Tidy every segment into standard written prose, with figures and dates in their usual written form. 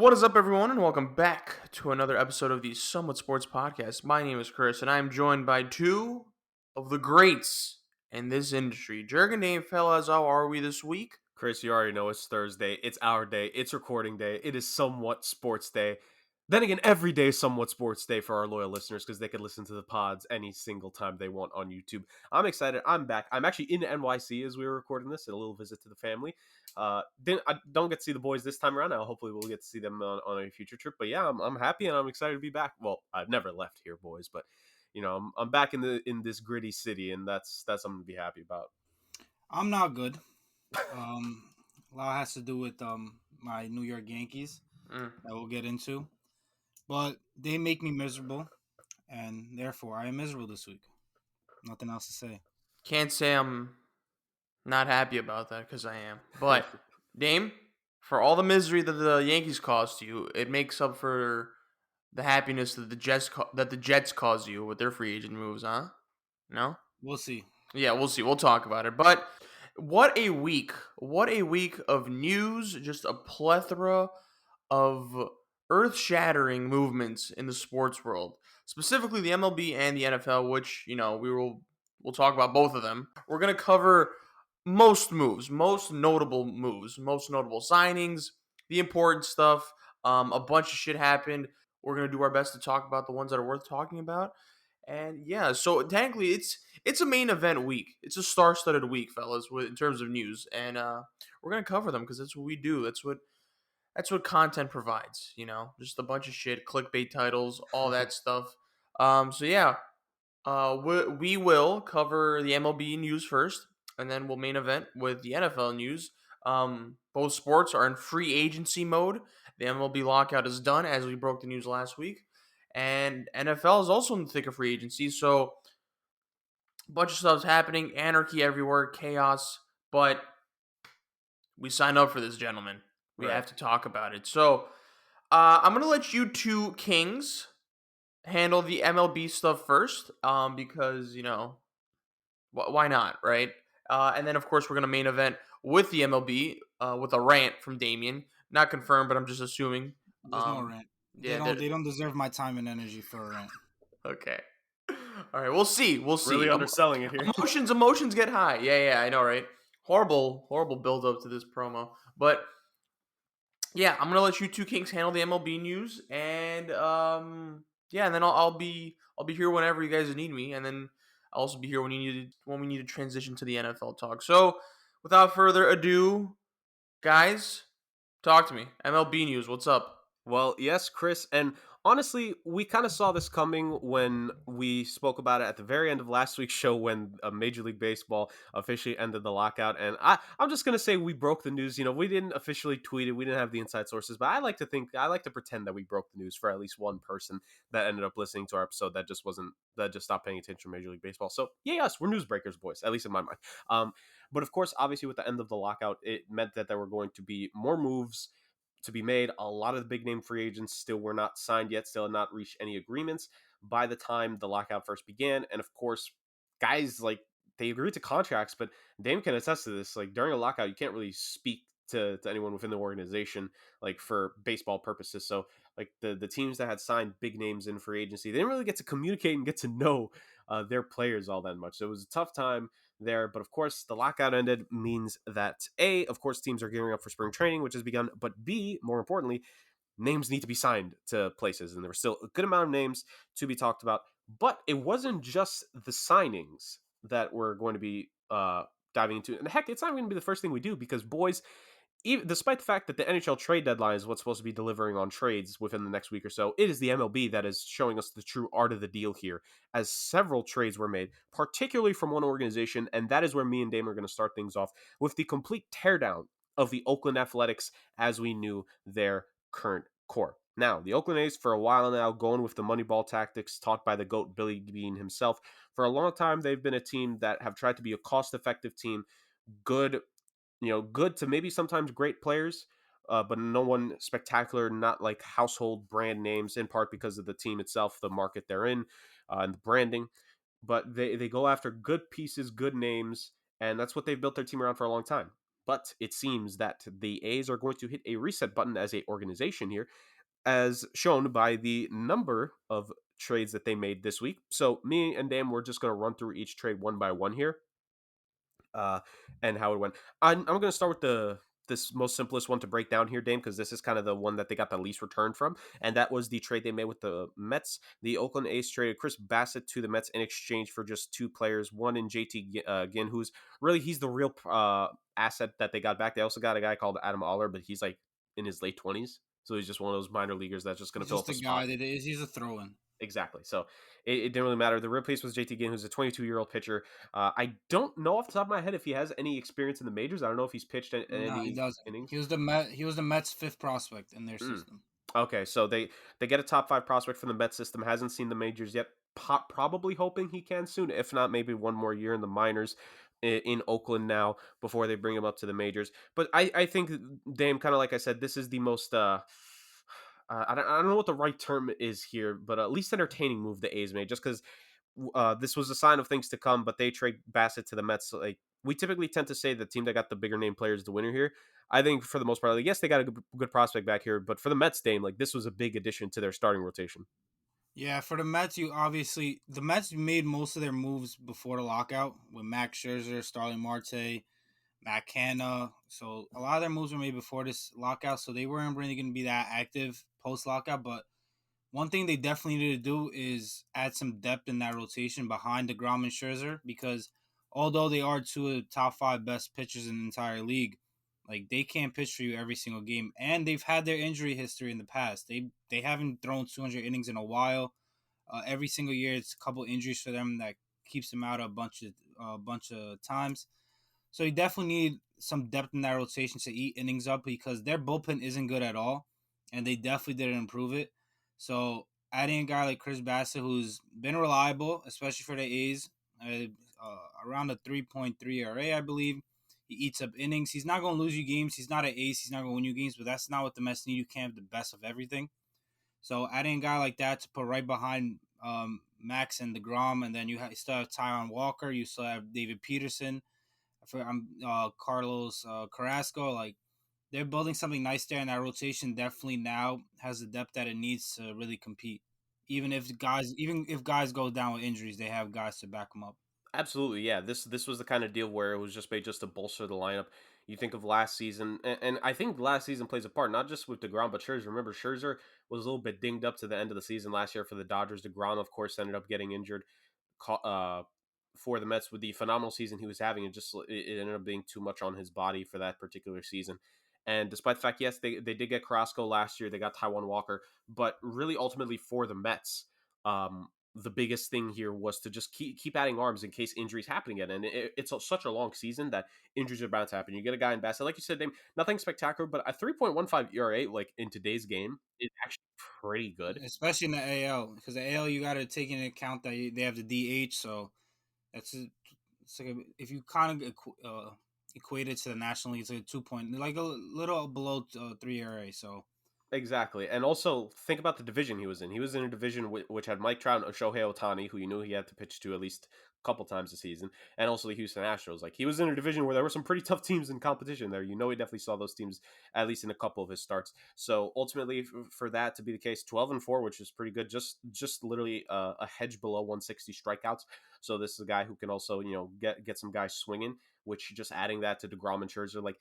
What is up, everyone, and welcome back to another episode of the Somewhat Sports Podcast. My name is Chris, and I am joined by two of the greats in this industry. Jurg and Dame, fellas, how are we this week? Chris, you already know it's Thursday. It's our day. It's recording day. It is Somewhat Sports Day. Then again, every day is Somewhat Sports Day for our loyal listeners because they can listen to the pods any single time they want on YouTube. I'm excited. I'm back. I'm actually in NYC as we were recording this. A little visit to the family. I don't get to see the boys this time around. Now, hopefully, we'll get to see them on a future trip. But yeah, I'm happy and I'm excited to be back. Well, I've never left here, boys, but I'm back in this gritty city, and that's something to be happy about. I'm not good. A lot has to do with my New York Yankees that we'll get into, but they make me miserable, and therefore I am miserable this week. Nothing else to say. Can't say I'm not happy about that because I am. But, Dame, for all the misery that the Yankees caused you, it makes up for the happiness that the Jets caused you with their free agent moves, huh? No? We'll see. Yeah, we'll see. We'll talk about it. But what a week. What a week of news. Just a plethora of earth-shattering movements in the sports world. Specifically the MLB and the NFL, which, we'll talk about both of them. We're going to cover most moves, most notable moves, most notable signings, the important stuff. A bunch of shit happened. We're going to do our best to talk about the ones that are worth talking about. And yeah, so technically it's a main event week. It's a star-studded week, fellas, in terms of news, and we're gonna cover them because that's what we do. That's what content provides. Just a bunch of shit, clickbait titles, all that stuff. So yeah, we will cover the MLB news first, and then we'll main event with the NFL news. Both sports are in free agency mode. The MLB lockout is done, as we broke the news last week. And NFL is also in the thick of free agency, so a bunch of stuff's happening, anarchy everywhere, chaos, but we signed up for this, gentlemen. We have to talk about it. So I'm going to let you two kings handle the MLB stuff first, because, why not, right? And then, of course, we're going to main event with the MLB with a rant from Damien. Not confirmed, but I'm just assuming. There's no rant. They don't deserve my time and energy for a rant. Okay. All right, we'll see. Really underselling it here. Emotions get high. Yeah, I know, right? Horrible build up to this promo. But yeah, I'm gonna let you two kings handle the MLB news, and and then I'll be here whenever you guys need me, and then I'll also be here when we need to transition to the NFL talk. So, without further ado, guys, talk to me. MLB news. What's up? Well, yes, Chris, and honestly, we kind of saw this coming when we spoke about it at the very end of last week's show when Major League Baseball officially ended the lockout. And I'm just going to say we broke the news. We didn't officially tweet it. We didn't have the inside sources, but I like to pretend that we broke the news for at least one person that ended up listening to our episode that just stopped paying attention to Major League Baseball. So, yes, we're newsbreakers, boys, at least in my mind. But of course, obviously, with the end of the lockout, it meant that there were going to be more moves to be made. A lot of the big name free agents still were not signed yet, still had not reached any agreements by the time the lockout first began. And of course, guys, they agreed to contracts, but Dame can attest to this. During a lockout, you can't really speak to anyone within the organization, for baseball purposes. So the teams that had signed big names in free agency, they didn't really get to communicate and get to know their players all that much. So it was a tough time there. But of course, the lockout ended means that A, of course, teams are gearing up for spring training, which has begun, but B, more importantly, names need to be signed to places. And there were still a good amount of names to be talked about. But it wasn't just the signings that we're going to be diving into. And heck, it's not going to be the first thing we do because, boys, even despite the fact that the NHL trade deadline is what's supposed to be delivering on trades within the next week or so, it is the MLB that is showing us the true art of the deal here, as several trades were made, particularly from one organization, and that is where me and Dame are going to start things off with the complete teardown of the Oakland Athletics as we knew their current core. Now, the Oakland A's, for a while now, going with the Moneyball tactics taught by the GOAT Billy Beane himself, for a long time, they've been a team that have tried to be a cost-effective team, good to maybe sometimes great players, but no one spectacular, not like household brand names, in part because of the team itself, the market they're in, and the branding. But they go after good pieces, good names, and that's what they've built their team around for a long time. But it seems that the A's are going to hit a reset button as a organization here, as shown by the number of trades that they made this week. So me and Dan, we're just going to run through each trade one by one here, uh, and how it went. I'm going to start with this most simplest one to break down here, Dame, because this is kind of the one that they got the least return from, and that was the trade they made with the Mets. The Oakland A's traded Chris Bassett to the Mets in exchange for just two players, one in JT Ginn, who's really he's the real asset that they got back. They also got a guy called Adam Aller, but he's like in his late 20s, so he's just one of those minor leaguers that's just going to He's fill up just a a guy spot. that is. He's a throw-in. Exactly. So it didn't really matter. The real piece was JT Ginn, who's a 22-year-old pitcher. I don't know off the top of my head if he has any experience in the majors. I don't know if he's pitched No, he any doesn't. innings. He was the Mets' fifth prospect in their Mm. system. Okay, so they get a top 5 prospect from the Mets system. Hasn't seen the majors yet. Probably hoping he can soon. If not, maybe one more year in the minors in Oakland now before they bring him up to the majors. But I think Dame, kind of like I said, this is the most. I don't know what the right term is here, but at least entertaining move the A's made, just because this was a sign of things to come. But they trade Bassett to the Mets. So, like we typically tend to say, the team that got the bigger name players is the winner here. I think for the most part, like, yes, they got a good prospect back here, but for the Mets, Dame, like this was a big addition to their starting rotation. Yeah, for the Mets, the Mets made most of their moves before the lockout with Max Scherzer, Starling Marte, Matt Canna. So a lot of their moves were made before this lockout, so they weren't really going to be that active post lockout. But one thing they definitely need to do is add some depth in that rotation behind DeGrom and Scherzer, because although they are two of the top five best pitchers in the entire league, like they can't pitch for you every single game, and they've had their injury history in the past. They haven't thrown 200 innings in a while. Every single year, it's a couple injuries for them that keeps them out a bunch of times. So you definitely need some depth in that rotation to eat innings up, because their bullpen isn't good at all, and they definitely didn't improve it. So adding a guy like Chris Bassett, who's been reliable, especially for the A's, around a 3.3 ERA, I believe. He eats up innings. He's not going to lose you games. He's not an ace. He's not going to win you games, but that's not what the Mets need. You can't have the best of everything. So adding a guy like that to put right behind Max and DeGrom, and then you still have Taijuan Walker. You still have David Peterson. Carlos Carrasco. Like they're building something nice there, and that rotation definitely now has the depth that it needs to really compete. Even if guys go down with injuries, they have guys to back them up. Absolutely, yeah. This was the kind of deal where it was just made just to bolster the lineup. You think of last season, and I think last season plays a part, not just with DeGrom, but Scherzer. Remember, Scherzer was a little bit dinged up to the end of the season last year for the Dodgers. DeGrom, of course, ended up getting injured for the Mets with the phenomenal season he was having. It ended up being too much on his body for that particular season. And despite the fact, yes, they did get Carrasco last year, they got Taijuan Walker, but really ultimately for the Mets, the biggest thing here was to just keep adding arms in case injuries happen again. And such a long season that injuries are bound to happen. You get a guy in Bassett, like you said, Dame, nothing spectacular, but a 3.15 ERA, like in today's game, is actually pretty good. Especially in the AL, because the AL you got to take into account that they have the DH, so it's like if you kind of equate it to the National League, it's like a 2 point, like a little below 3 ERA. So Exactly. And also think about the division he was in. He was in a division which had Mike Trout and Shohei Ohtani, who you knew he had to pitch to at least a couple times a season, and also the Houston Astros. Like he was in a division where there were some pretty tough teams in competition there. You know, he definitely saw those teams at least in a couple of his starts. So ultimately, for that to be the case, 12-4, which is pretty good, just literally a hedge below 160 strikeouts. So this is a guy who can also get some guys swinging. Which just adding that to DeGrom and Scherzer, like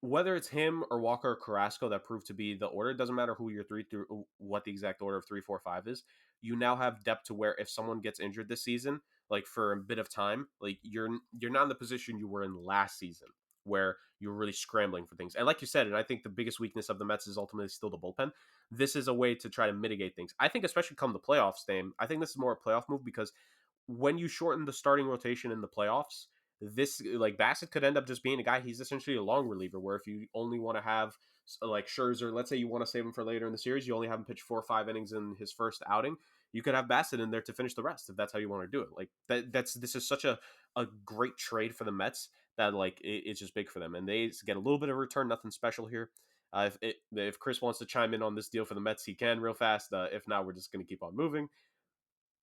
whether it's him or Walker or Carrasco that proved to be the order, it doesn't matter who your three through what the exact order of 3, 4, 5 is. You now have depth to where if someone gets injured this season, like for a bit of time, like you're not in the position you were in last season where you were really scrambling for things. And like you said, and I think the biggest weakness of the Mets is ultimately still the bullpen. This is a way to try to mitigate things. I think especially come the playoffs, Dame, I think this is more a playoff move because when you shorten the starting rotation in the playoffs, this like Bassett could end up just being a guy. He's essentially a long reliever. Where if you only want to have like Scherzer, let's say you want to save him for later in the series, you only have him pitch 4 or 5 innings in his first outing. You could have Bassett in there to finish the rest if that's how you want to do it. Like this is such a great trade for the Mets that like it's just big for them, and they get a little bit of return. Nothing special here. If Chris wants to chime in on this deal for the Mets, he can real fast. If not, we're just going to keep on moving.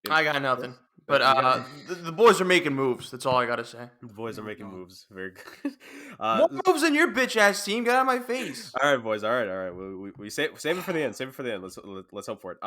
I got nothing. But You got the boys are making moves. That's all I gotta say. the boys are There we making go. moves. Very good. More moves than your bitch ass team. Get out of my face. All right, boys. All right. We save it for the end. Save it for the end. Let's hope for it.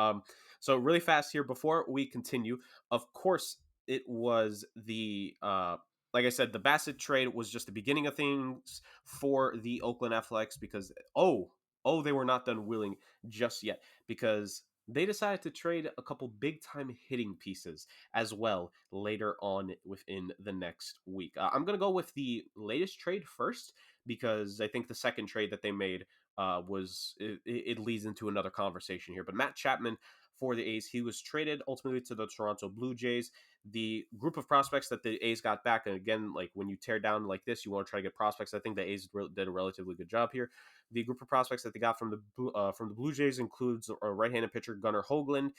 So really fast here before we continue. Of course, it was the like I said, the Bassett trade was just the beginning of things for the Oakland Athletics because they were not done willing just yet because they decided to trade a couple big time hitting pieces as well later on within the next week. I'm gonna go with the latest trade first because I think the second trade that they made it leads into another conversation here. But Matt Chapman for the A's, he was traded ultimately to the Toronto Blue Jays. The group of prospects that the A's got back, and again, like when you tear down like this, you want to try to get prospects. I think the A's did a relatively good job here. The group of prospects that they got from the Blue Jays includes a right-handed pitcher Gunnar Hoagland,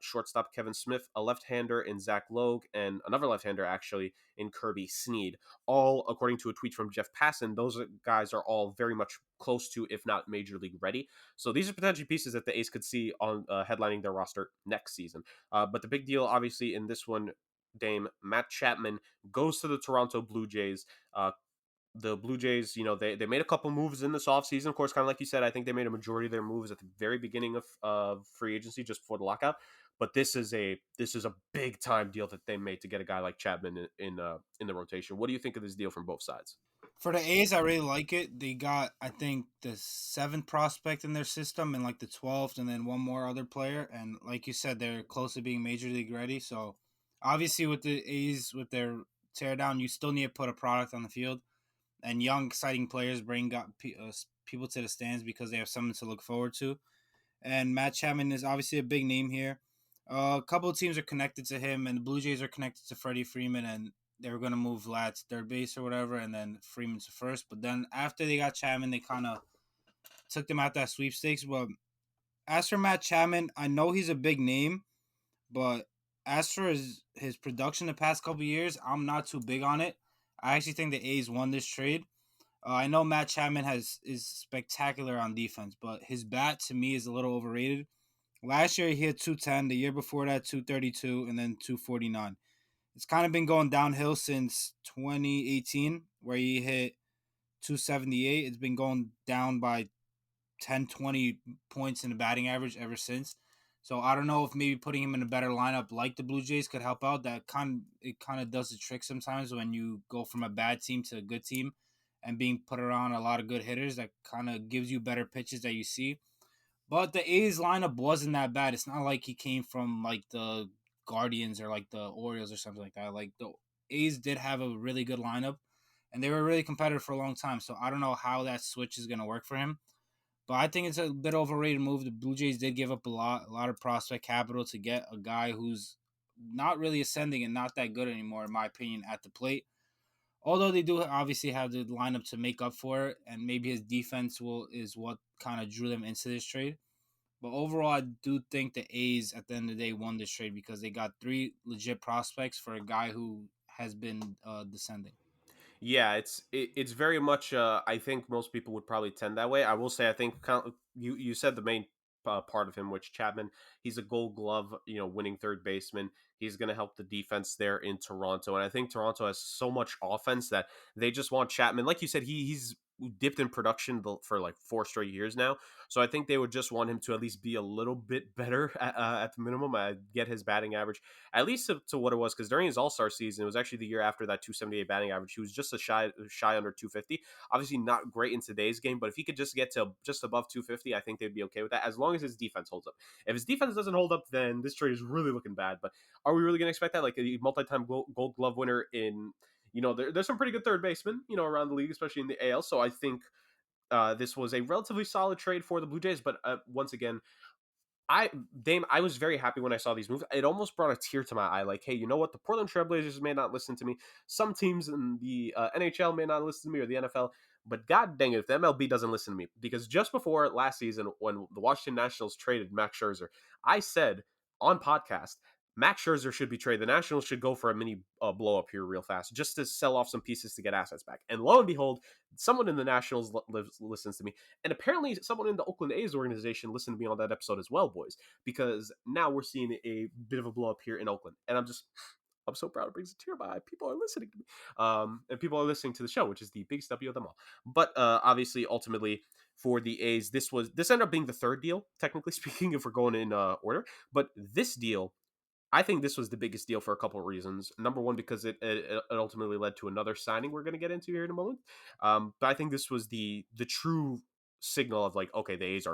shortstop Kevin Smith, a left-hander in Zach Logue, and another left-hander actually in Kirby Snead. All according to a tweet from Jeff Passan, those guys are all very much close to, if not major league ready. So these are potentially pieces that the A's could see on headlining their roster next season. But the big deal, obviously, in this one, Dame Matt Chapman goes to the Toronto Blue Jays. The Blue Jays, they made a couple moves in this offseason. Of course, kind of like you said, I think they made a majority of their moves at the very beginning of free agency, just before the lockout. But this is a big time deal that they made to get a guy like Chapman in the rotation. What do you think of this deal from both sides? For the A's, I really like it. They got, I think, the 7th prospect in their system and like the 12th, and then one more other player. And like you said, they're close to being major league ready. So obviously, with the A's, with their teardown, you still need to put a product on the field. And young, exciting players bring people to the stands because they have something to look forward to. And Matt Chapman is obviously a big name here. A couple of teams are connected to him, and the Blue Jays are connected to Freddie Freeman, and they were going to move Vlad to third base or whatever, and then Freeman to first. But then after they got Chapman, they kind of took them out that sweepstakes. But as for Matt Chapman, I know he's a big name, but as for his production the past couple of years, I'm not too big on it. I actually think the A's won this trade. I know Matt Chapman is spectacular on defense, but his bat to me is a little overrated. Last year he hit 210, the year before that 232, and then 249. It's kind of been going downhill since 2018, where he hit 278. It's been going down by 10, 20 points in the batting average ever since. So I don't know if maybe putting him in a better lineup like the Blue Jays could help out. It kind of does the trick sometimes when you go from a bad team to a good team and being put around a lot of good hitters. That kind of gives you better pitches that you see. But the A's lineup wasn't that bad. It's not like he came from like the Guardians or like the Orioles or something like that. Like the A's did have a really good lineup and they were really competitive for a long time. So I don't know how that switch is going to work for him. But I think it's a bit overrated move. The Blue Jays did give up a lot of prospect capital to get a guy who's not really ascending and not that good anymore, in my opinion, at the plate. Although they do obviously have the lineup to make up for it, and maybe his defense is what kind of drew them into this trade. But overall, I do think the A's at the end of the day won this trade because they got 3 legit prospects for a guy who has been descending. Yeah, it's very much. I think most people would probably tend that way. I will say, I think you said the main part of him, which Chapman, he's a Gold Glove, winning third baseman. He's going to help the defense there in Toronto, and I think Toronto has so much offense that they just want Chapman. Like you said, he's dipped in production for like 4 straight years now. So I think they would just want him to at least be a little bit better at the minimum. Get his batting average at least to what it was, because during his All-Star season, it was actually the year after that 278 batting average. He was just a shy under 250. Obviously not great in today's game, but if he could just get to just above 250, I think they'd be okay with that as long as his defense holds up. If his defense doesn't hold up, then this trade is really looking bad. But are we really going to expect that? Like a multi-time Gold Glove winner in, there's some pretty good third basemen, around the league, especially in the AL. So I think this was a relatively solid trade for the Blue Jays. But once again, I was very happy when I saw these moves. It almost brought a tear to my eye. Like, hey, you know what? The Portland Trailblazers may not listen to me. Some teams in the NHL may not listen to me, or the NFL. But god dang it, if the MLB doesn't listen to me. Because just before last season, when the Washington Nationals traded Max Scherzer, I said on podcast Max Scherzer should be traded. The Nationals should go for a mini blow up here real fast just to sell off some pieces to get assets back. And lo and behold, someone in the Nationals listens to me. And apparently someone in the Oakland A's organization listened to me on that episode as well, boys, because now we're seeing a bit of a blow up here in Oakland. And I'm so proud it brings a tear to my eye. People are listening to me. And people are listening to the show, which is the biggest W of them all. But obviously, ultimately, for the A's, this ended up being the third deal, technically speaking, if we're going in order. But this deal, I think this was the biggest deal for a couple of reasons. Number one, because it ultimately led to another signing we're going to get into here in a moment. But I think this was the true signal of like, okay, the A's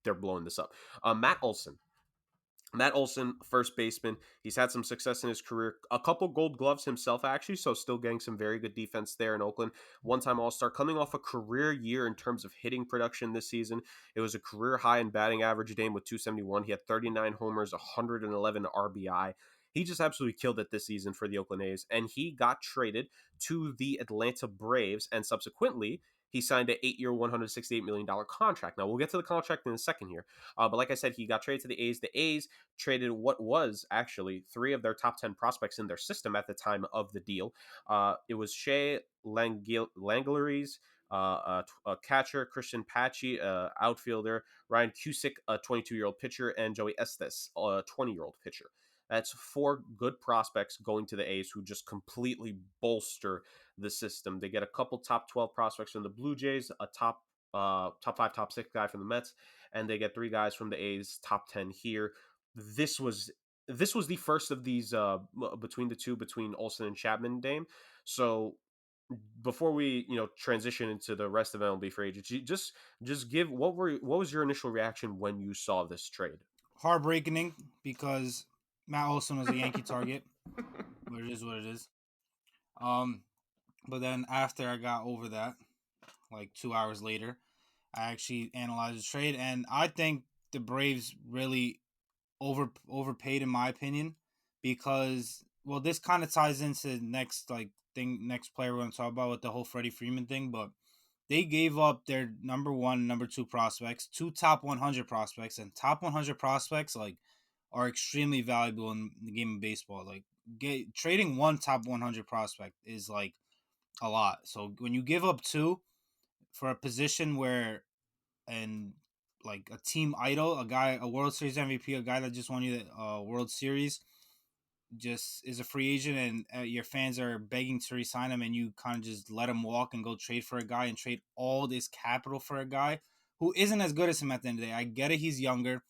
they're blowing this up. Matt Olson, first baseman. He's had some success in his career. A couple gold gloves himself, actually, so still getting some very good defense there in Oakland. One-time All-Star, coming off a career year in terms of hitting production this season. It was a career high in batting average, Dame, with 271. He had 39 homers, 111 RBI. He just absolutely killed it this season for the Oakland A's, and he got traded to the Atlanta Braves, and subsequently, he signed an 8-year, $168 million contract. Now, we'll get to the contract in a second here. But like I said, he got traded to the A's. The A's traded what was actually 3 of their top 10 prospects in their system at the time of the deal. It was Shea Langleries, a catcher, Christian Pache, outfielder, Ryan Cusick, a 22-year-old pitcher, and Joey Estes, a 20-year-old pitcher. That's 4 good prospects going to the A's who just completely bolster the system. They get a couple top 12 prospects from the Blue Jays, a top 5, top 6 guy from the Mets, and they get 3 guys from the A's top 10 here. This was the first of these between the two, between Olsen and Chapman, Dame. So before we transition into the rest of MLB Free Agency, just give what was your initial reaction when you saw this trade? Heartbreaking, because Matt Olson was a Yankee target, but it is what it is. But then after I got over that, like 2 hours later, I actually analyzed the trade, and I think the Braves really overpaid, in my opinion, because this kind of ties into the next player we're going to talk about with the whole Freddie Freeman thing, but they gave up their number 1, number 2 prospects, 2 top 100 prospects, and top 100 prospects are extremely valuable in the game of baseball. Like trading 1 top 100 prospect is like a lot. So when you give up 2 for a position where, and like a team idol, a World Series MVP, a guy that just won you the World Series, just is a free agent, and your fans are begging to resign him, and you kind of just let him walk and go trade for a guy and trade all this capital for a guy who isn't as good as him at the end of the day. I get it, he's younger.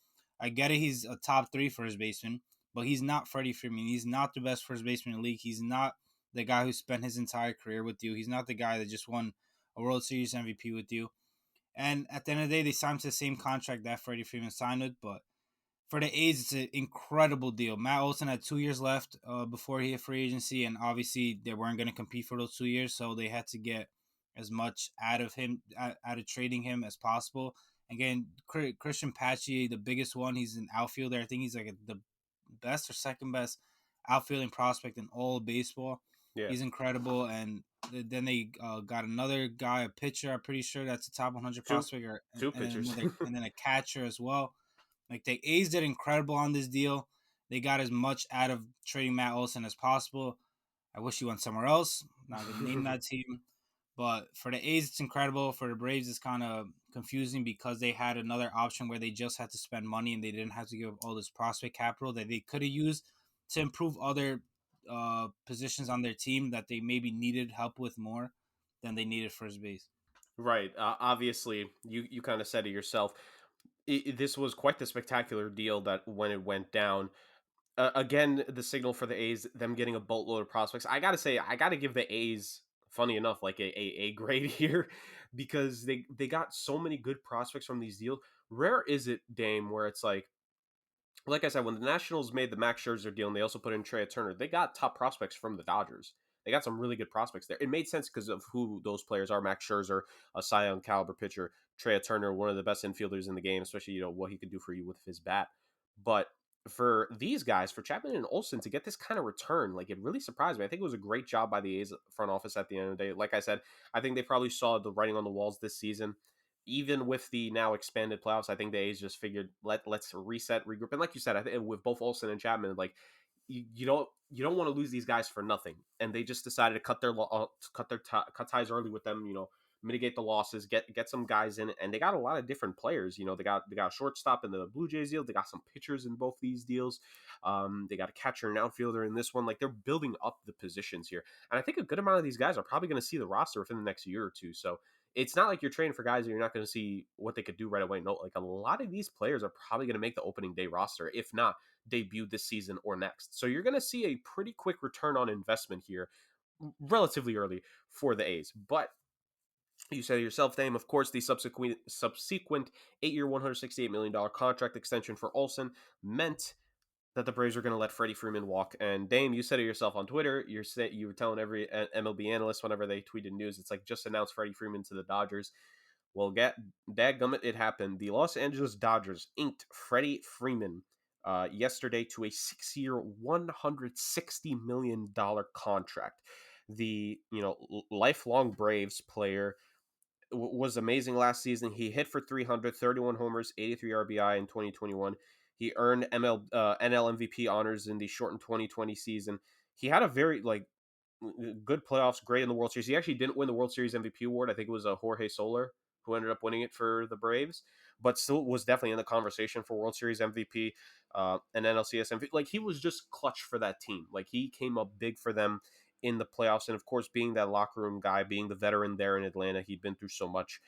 I get it, he's a top 3 first baseman, but he's not Freddie Freeman. He's not the best first baseman in the league. He's not the guy who spent his entire career with you. He's not the guy that just won a World Series MVP with you. And at the end of the day, they signed to the same contract that Freddie Freeman signed with. But for the A's, it's an incredible deal. Matt Olson had 2 years left before he hit free agency, and obviously they weren't going to compete for those 2 years, so they had to get as much out of trading him as possible. Again, Christian Pache, the biggest one, he's an outfielder. I think he's like the best or second best outfielding prospect in all of baseball. Yeah. He's incredible. And then they got another guy, a pitcher, I'm pretty sure that's a top 100 prospect. Two pitchers. And then a catcher as well. Like, the A's did incredible on this deal. They got as much out of trading Matt Olson as possible. I wish he went somewhere else. I'm not going to name that team. But for the A's, it's incredible. For the Braves, it's kind of confusing because they had another option where they just had to spend money and they didn't have to give all this prospect capital that they could have used to improve other positions on their team that they maybe needed help with more than they needed first base. Right. Obviously, you kind of said it yourself. This was quite the spectacular deal that when it went down. Again, the signal for the A's, them getting a boatload of prospects. I got to say, I got to give the A's, funny enough, like a grade here, because they got so many good prospects from these deals. Rare is it, Dame, where it's like I said, when the Nationals made the Max Scherzer deal and they also put in Trey Turner, they got top prospects from the Dodgers. They got some really good prospects there. It made sense because of who those players are. Max Scherzer, a Cy Young caliber pitcher. Trey Turner, one of the best infielders in the game, especially what he could do for you with his bat. But for these guys, for Chapman and Olsen to get this kind of return, like, it really surprised me. I think it was a great job by the A's front office at the end of the day. Like I said, I think they probably saw the writing on the walls this season. even with the now expanded playoffs, I think the A's just figured let's reset, regroup, and like you said, I think with both Olsen and Chapman, like you don't want to lose these guys for nothing, and they just decided to cut ties early with them. Mitigate the losses, get some guys in, and they got a lot of different players. They got a shortstop in the Blue Jays deal. They got some pitchers in both these deals. They got a catcher and outfielder in this one. Like they're building up the positions here, and I think a good amount of these guys are probably going to see the roster within the next year or two. So it's not like you're trading for guys that you're not going to see what they could do right away. No, like a lot of these players are probably going to make the opening day roster, if not debut this season or next. So you're going to see a pretty quick return on investment here relatively early for the A's. But you said it yourself, Dame, of course, the subsequent 8-year, $168 million contract extension for Olsen meant that the Braves were going to let Freddie Freeman walk. And Dame, you said it yourself on Twitter. You were telling every MLB analyst whenever they tweeted news, it's like, just announced Freddie Freeman to the Dodgers. Well, dadgummit, it happened. The Los Angeles Dodgers inked Freddie Freeman yesterday to a 6-year, $160 million contract. The lifelong Braves player was amazing last season. He hit for 300, 31 homers, 83 RBI in 2021. He earned NL MVP honors in the shortened 2020 season. He had a very good playoffs, great in the World Series. He actually didn't win the World Series MVP award. I think it was Jorge Soler who ended up winning it for the Braves, but still was definitely in the conversation for World Series MVP and NLCS MVP. Like he was just clutch for that team. Like he came up big for them in the playoffs, and of course, being that locker room guy, being the veteran there in Atlanta, he'd been through so much.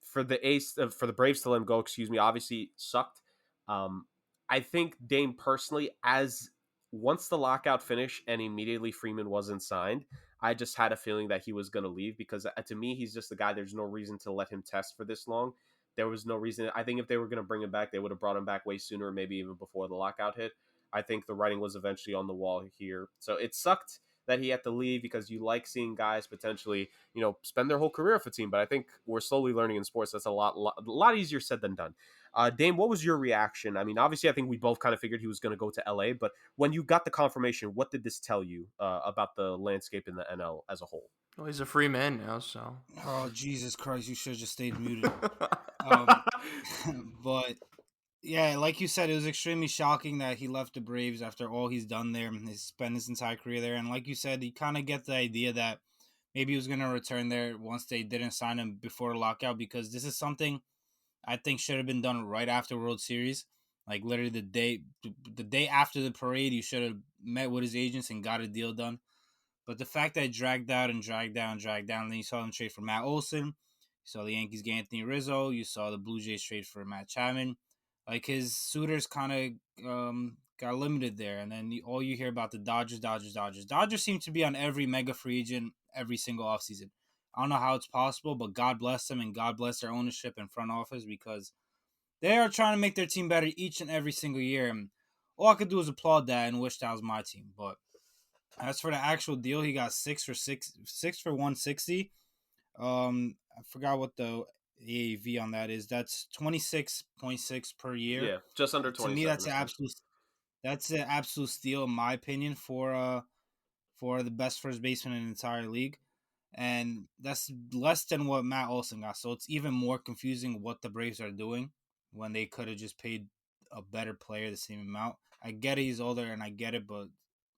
For the Braves to let him go, obviously sucked. Um, I think Dame personally, as once the lockout finished and immediately Freeman wasn't signed, I just had a feeling that he was going to leave because to me, he's just the guy. There's no reason to let him test for this long. There was no reason. I think if they were going to bring him back, they would have brought him back way sooner, maybe even before the lockout hit. I think the writing was eventually on the wall here. So it sucked that he had to leave because you like seeing guys potentially, spend their whole career with a team. But I think we're slowly learning in sports that's a lot easier said than done. Dame, what was your reaction? I mean, obviously, I think we both kind of figured he was going to go to LA, but when you got the confirmation, what did this tell you about the landscape in the NL as a whole? Well, he's a free man now, so. Oh, Jesus Christ, you should have just stayed muted. But yeah, like you said, it was extremely shocking that he left the Braves after all he's done there. He's spent his entire career there. And like you said, you kind of get the idea that maybe he was going to return there once they didn't sign him before the lockout, because this is something I think should have been done right after World Series. Like literally the day after the parade, you should have met with his agents and got a deal done. But the fact that it dragged out and dragged down, then you saw them trade for Matt Olson. You saw the Yankees get Anthony Rizzo. You saw the Blue Jays trade for Matt Chapman. Like his suitors kind of got limited there. And then all you hear about the Dodgers. Dodgers seem to be on every mega free agent every single offseason. I don't know how it's possible, but God bless them and God bless their ownership and front office, because they are trying to make their team better each and every single year. And all I could do is applaud that and wish that was my team. But as for the actual deal, he got 6 for 160. I forgot what the AAV on that is. That's 26.6 per year. Yeah, just under 20. To me, that's an absolute steal in my opinion for the best first baseman in the entire league. And that's less than what Matt Olson got. So it's even more confusing what the Braves are doing when they could have just paid a better player the same amount. I get it, he's older, and I get it, but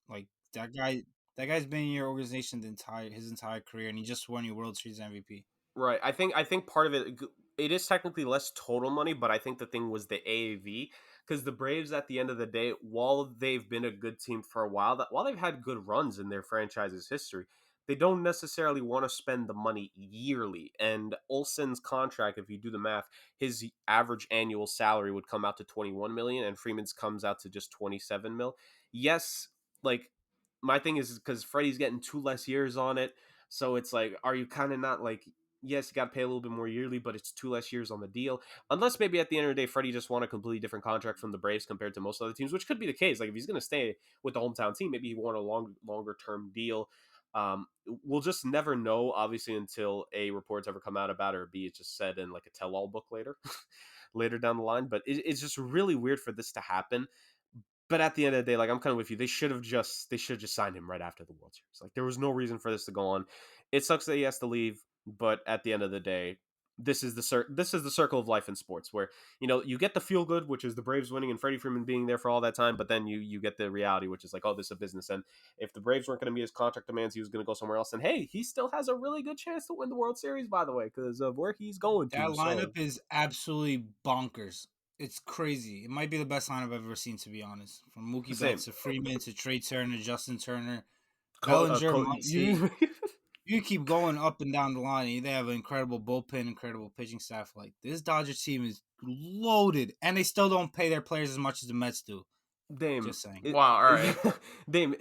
like that guy's been in your organization his entire career, and he just won your World Series MVP. Right. I think part of it is technically less total money, but I think the thing was the AAV, because the Braves at the end of the day, while they've been a good team for a while, while they've had good runs in their franchise's history, they don't necessarily want to spend the money yearly. And Olsen's contract, if you do the math, his average annual salary would come out to $21 million, and Freeman's comes out to just $27 million. Yes, like my thing is because Freddie's getting 2 less years on it, so it's like, are you kind of not like, yes, you got to pay a little bit more yearly, but it's 2 less years on the deal. Unless maybe at the end of the day, Freddie just won a completely different contract from the Braves compared to most other teams, which could be the case. Like if he's going to stay with the hometown team, maybe he won a longer term deal. We'll just never know, obviously, until A, reports ever come out about it, or B, it's just said in like a tell-all book later down the line. But it's just really weird for this to happen. But at the end of the day, like I'm kind of with you. They should have just signed him right after the World Series. Like there was no reason for this to go on. It sucks that he has to leave, but at the end of the day, this is the circle of life in sports where you get the feel good, which is the Braves winning and Freddie Freeman being there for all that time, but then you get the reality, which is like, oh, this is a business, and if the Braves weren't going to meet his contract demands, he was going to go somewhere else. And hey, he still has a really good chance to win the World Series, by the way, because of where he's going That to. So lineup is absolutely bonkers. It's crazy. It might be the best lineup I've ever seen, to be honest. From Mookie same. Betts to Freeman to Trey Turner, Justin Turner, Co- Bellinger, co- Muncy. You keep going up and down the line, and they have an incredible bullpen, incredible pitching staff. Like, this Dodgers team is loaded, and they still don't pay their players as much as the Mets do. Dame, Just saying. Wow, all right. Dame,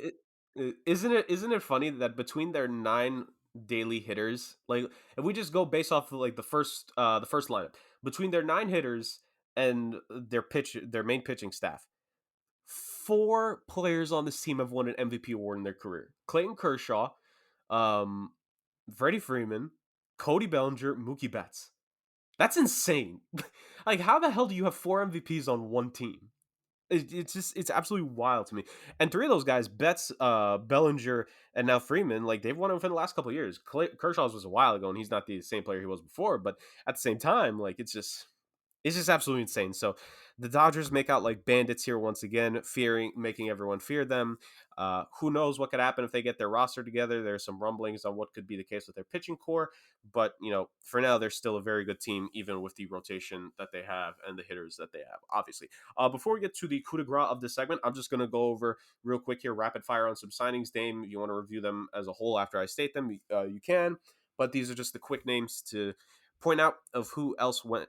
isn't it funny that between their 9 daily hitters, like if we just go based off of like the first lineup, between their 9 hitters and their main pitching staff, 4 players on this team have won an MVP award in their career: Clayton Kershaw, um, Freddie Freeman, Cody Bellinger, Mookie Betts. That's insane. Like, how the hell do you have 4 MVPs on one team? It's absolutely wild to me. And 3 of those guys, Betts, Bellinger, and now Freeman, like they've won it within the last couple of years. Kershaw's was a while ago, and he's not the same player he was before. But at the same time, like it's just absolutely insane. So the Dodgers make out like bandits here once again, making everyone fear them. Who knows what could happen if they get their roster together? There's some rumblings on what could be the case with their pitching core, but for now, they're still a very good team, even with the rotation that they have and the hitters that they have. Obviously, before we get to the coup de grace of this segment, I'm just going to go over real quick here, rapid fire on some signings. Dame, if you want to review them as a whole after I state them, you can. But these are just the quick names to point out of who else went.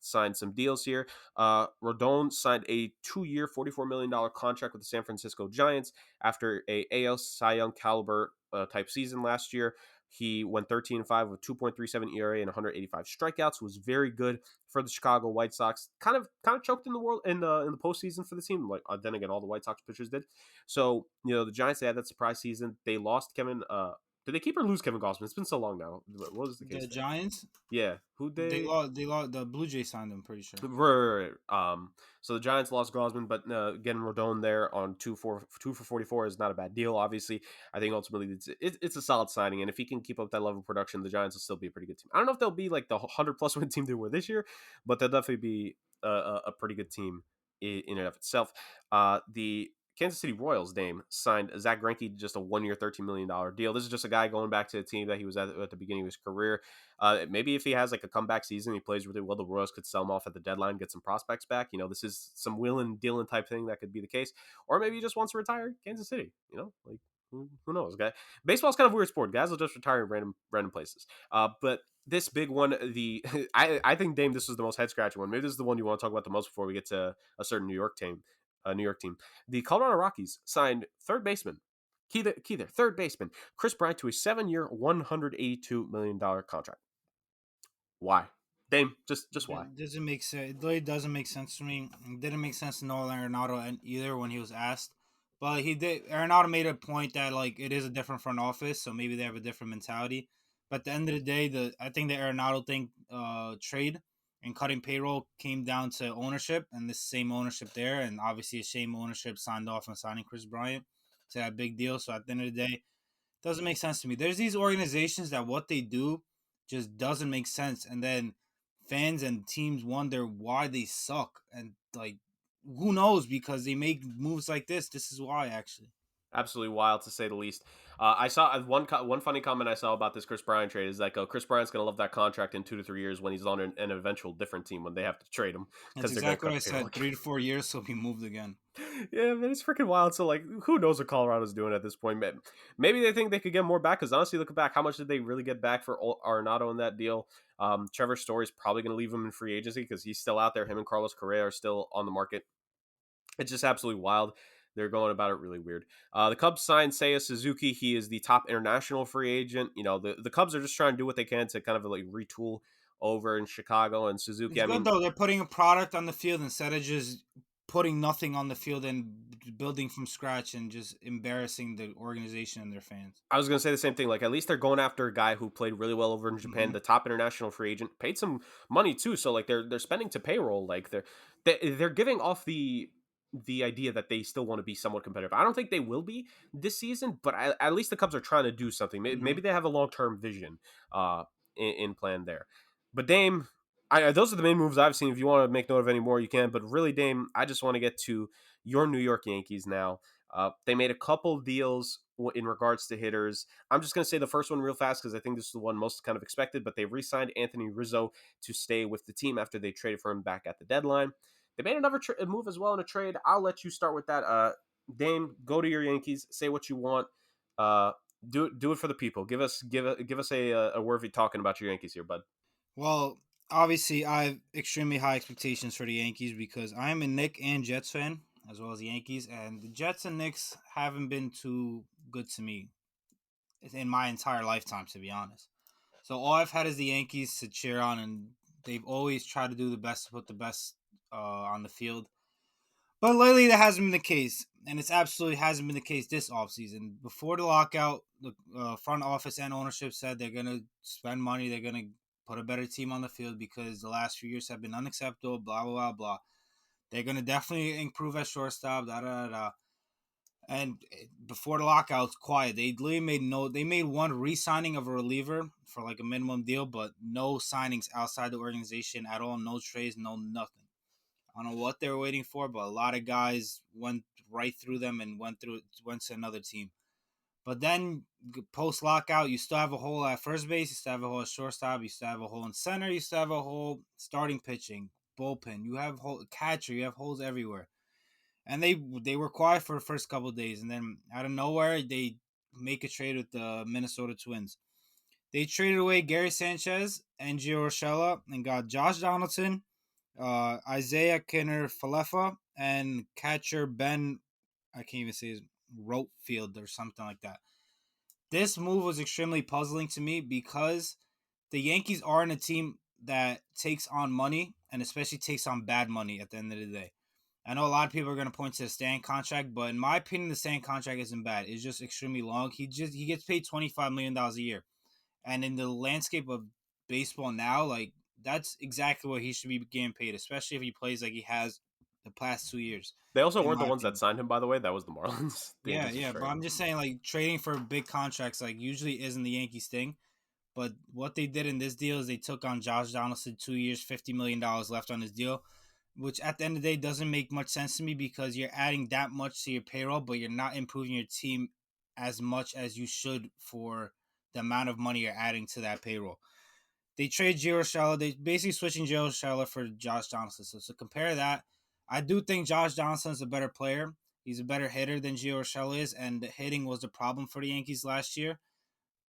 Signed some deals here. Rodon signed a 2-year, $44 million contract with the San Francisco Giants after a AL Cy Young caliber type season last year. He went 13-5 with 2.37 ERA and 185 strikeouts. Was very good for the Chicago White Sox. Kind of choked in the postseason for the team. Like then again, all the White Sox pitchers did. So the Giants, they had that surprise season. They lost Kevin. Did they keep or lose Kevin Gausman? It's been so long now. What was the case? The Giants? Yeah. Who They lost. The Blue Jays signed them, pretty sure. Right. So the Giants lost Gausman, but getting Rodon there on 2 for 44 is not a bad deal. Obviously, I think ultimately it's a solid signing, and if he can keep up that level of production, the Giants will still be a pretty good team. I don't know if they'll be like the 100+ win team they were this year, but they'll definitely be a pretty good team in and of itself. The Kansas City Royals, Dame, signed Zach Greinke, just a 1-year, $13 million deal. This is just a guy going back to the team that he was at the beginning of his career. Maybe if he has like a comeback season, he plays really well, the Royals could sell him off at the deadline, get some prospects back. This is some wheeling, dealing type thing that could be the case. Or maybe he just wants to retire Kansas City. Like who knows, guy? Baseball's kind of a weird sport. Guys will just retire in random places. But this big one, I think, Dame, this was the most head scratching one. Maybe this is the one you want to talk about the most before we get to a certain New York team. The Colorado Rockies signed third baseman, key there, third baseman Chris Bryant to a 7-year, $182 million contract. Why, Dame? Just why? It doesn't make sense. It really doesn't make sense to me. It didn't make sense to Nolan Arenado either when he was asked. But he did. Arenado made a point that like it is a different front office, so maybe they have a different mentality. But at the end of the day, I think the Arenado thing trade and cutting payroll came down to ownership, and this same ownership there, and obviously the same ownership signed off on signing Chris Bryant to that big deal. So at the end of the day, it doesn't make sense to me. There's these organizations that what they do just doesn't make sense, and then fans and teams wonder why they suck, and like who knows, because they make moves like this. This is why, actually. Absolutely wild, to say the least. I saw one funny comment I saw about this Chris Bryant trade is like, Chris Bryant's going to love that contract in 2 to 3 years when he's on an eventual different team when they have to trade him. That's exactly what I said. 3 to 4 years, so he moved again. Yeah, man, it's freaking wild. So, like, who knows what Colorado's doing at this point? Maybe they think they could get more back, because honestly, looking back, how much did they really get back for Arenado in that deal? Trevor Story's probably going to leave him in free agency because he's still out there. Him and Carlos Correa are still on the market. It's just absolutely wild. They're going about it really weird. The Cubs signed Seiya Suzuki. He is the top international free agent. The Cubs are just trying to do what they can to kind of like retool over in Chicago, and Suzuki. It's good though. They're putting a product on the field instead of just putting nothing on the field and building from scratch and just embarrassing the organization and their fans. I was going to say the same thing. Like, at least they're going after a guy who played really well over in Japan, the top international free agent, paid some money too. So like they're spending to payroll. Like they're giving off the idea that they still want to be somewhat competitive. I don't think they will be this season, but at least the Cubs are trying to do something. Maybe they have a long-term vision in plan there. But Dame, those are the main moves I've seen. If you want to make note of any more, you can. But really, Dame, I just want to get to your New York Yankees now. They made a couple deals in regards to hitters. I'm just going to say the first one real fast because I think this is the one most kind of expected. But they re-signed Anthony Rizzo to stay with the team after they traded for him back at the deadline. They made another move as well in a trade. I'll let you start with that. Dame, go to your Yankees. Say what you want. Uh, do it for the people. Give us a worthy talking about your Yankees here, bud. Well, obviously, I have extremely high expectations for the Yankees because I'm a Knicks and Jets fan, as well as the Yankees, and the Jets and Knicks haven't been too good to me in my entire lifetime, to be honest. So all I've had is the Yankees to cheer on, and they've always tried to do the best to put the best on the field. But lately, that hasn't been the case, and it's absolutely hasn't been the case this offseason. Before the lockout, the front office and ownership said they're going to spend money, they're going to put a better team on the field because the last few years have been unacceptable, blah, blah, blah, blah. They're going to definitely improve at shortstop, da, da, da, da. And before the lockout, it's quiet. They made one re-signing of a reliever for like a minimum deal, but no signings outside the organization at all, no trades, no nothing. I don't know what they were waiting for, but a lot of guys went right through them and went to another team. But then post lockout, you still have a hole at first base, you still have a hole at shortstop, you still have a hole in center, you still have a hole starting pitching, bullpen, you have hole catcher, you have holes everywhere. And they were quiet for the first couple of days, and then out of nowhere they make a trade with the Minnesota Twins. They traded away Gary Sanchez and Gio Urshela and got Josh Donaldson, Isaiah Kinner-Falefa, and catcher Ben, I can't even say his Rotefield or something like that. This move was extremely puzzling to me because the Yankees aren't a team that takes on money and especially takes on bad money at the end of the day. I know a lot of people are going to point to the Stan contract, but in my opinion, the Stan contract isn't bad. It's just extremely long. He gets paid $25 million a year, and in the landscape of baseball now, like that's exactly what he should be getting paid, especially if he plays like he has the past 2 years. They also In weren't the my ones that opinion, signed him, by the way. That was the Marlins. The yeah, Yankees just yeah, but traded I'm him. just saying like trading for big contracts like usually isn't the Yankees thing. But what they did in this deal is they took on Josh Donaldson, 2 years, $50 million left on his deal, which at the end of the day doesn't make much sense to me because you're adding that much to your payroll, but you're not improving your team as much as you should for the amount of money you're adding to that payroll. They trade Gio Urshela. They basically switching Gio Urshela for Josh Donaldson. So compare that. I do think Josh Donaldson is a better player. He's a better hitter than Gio Urshela is, and the hitting was the problem for the Yankees last year.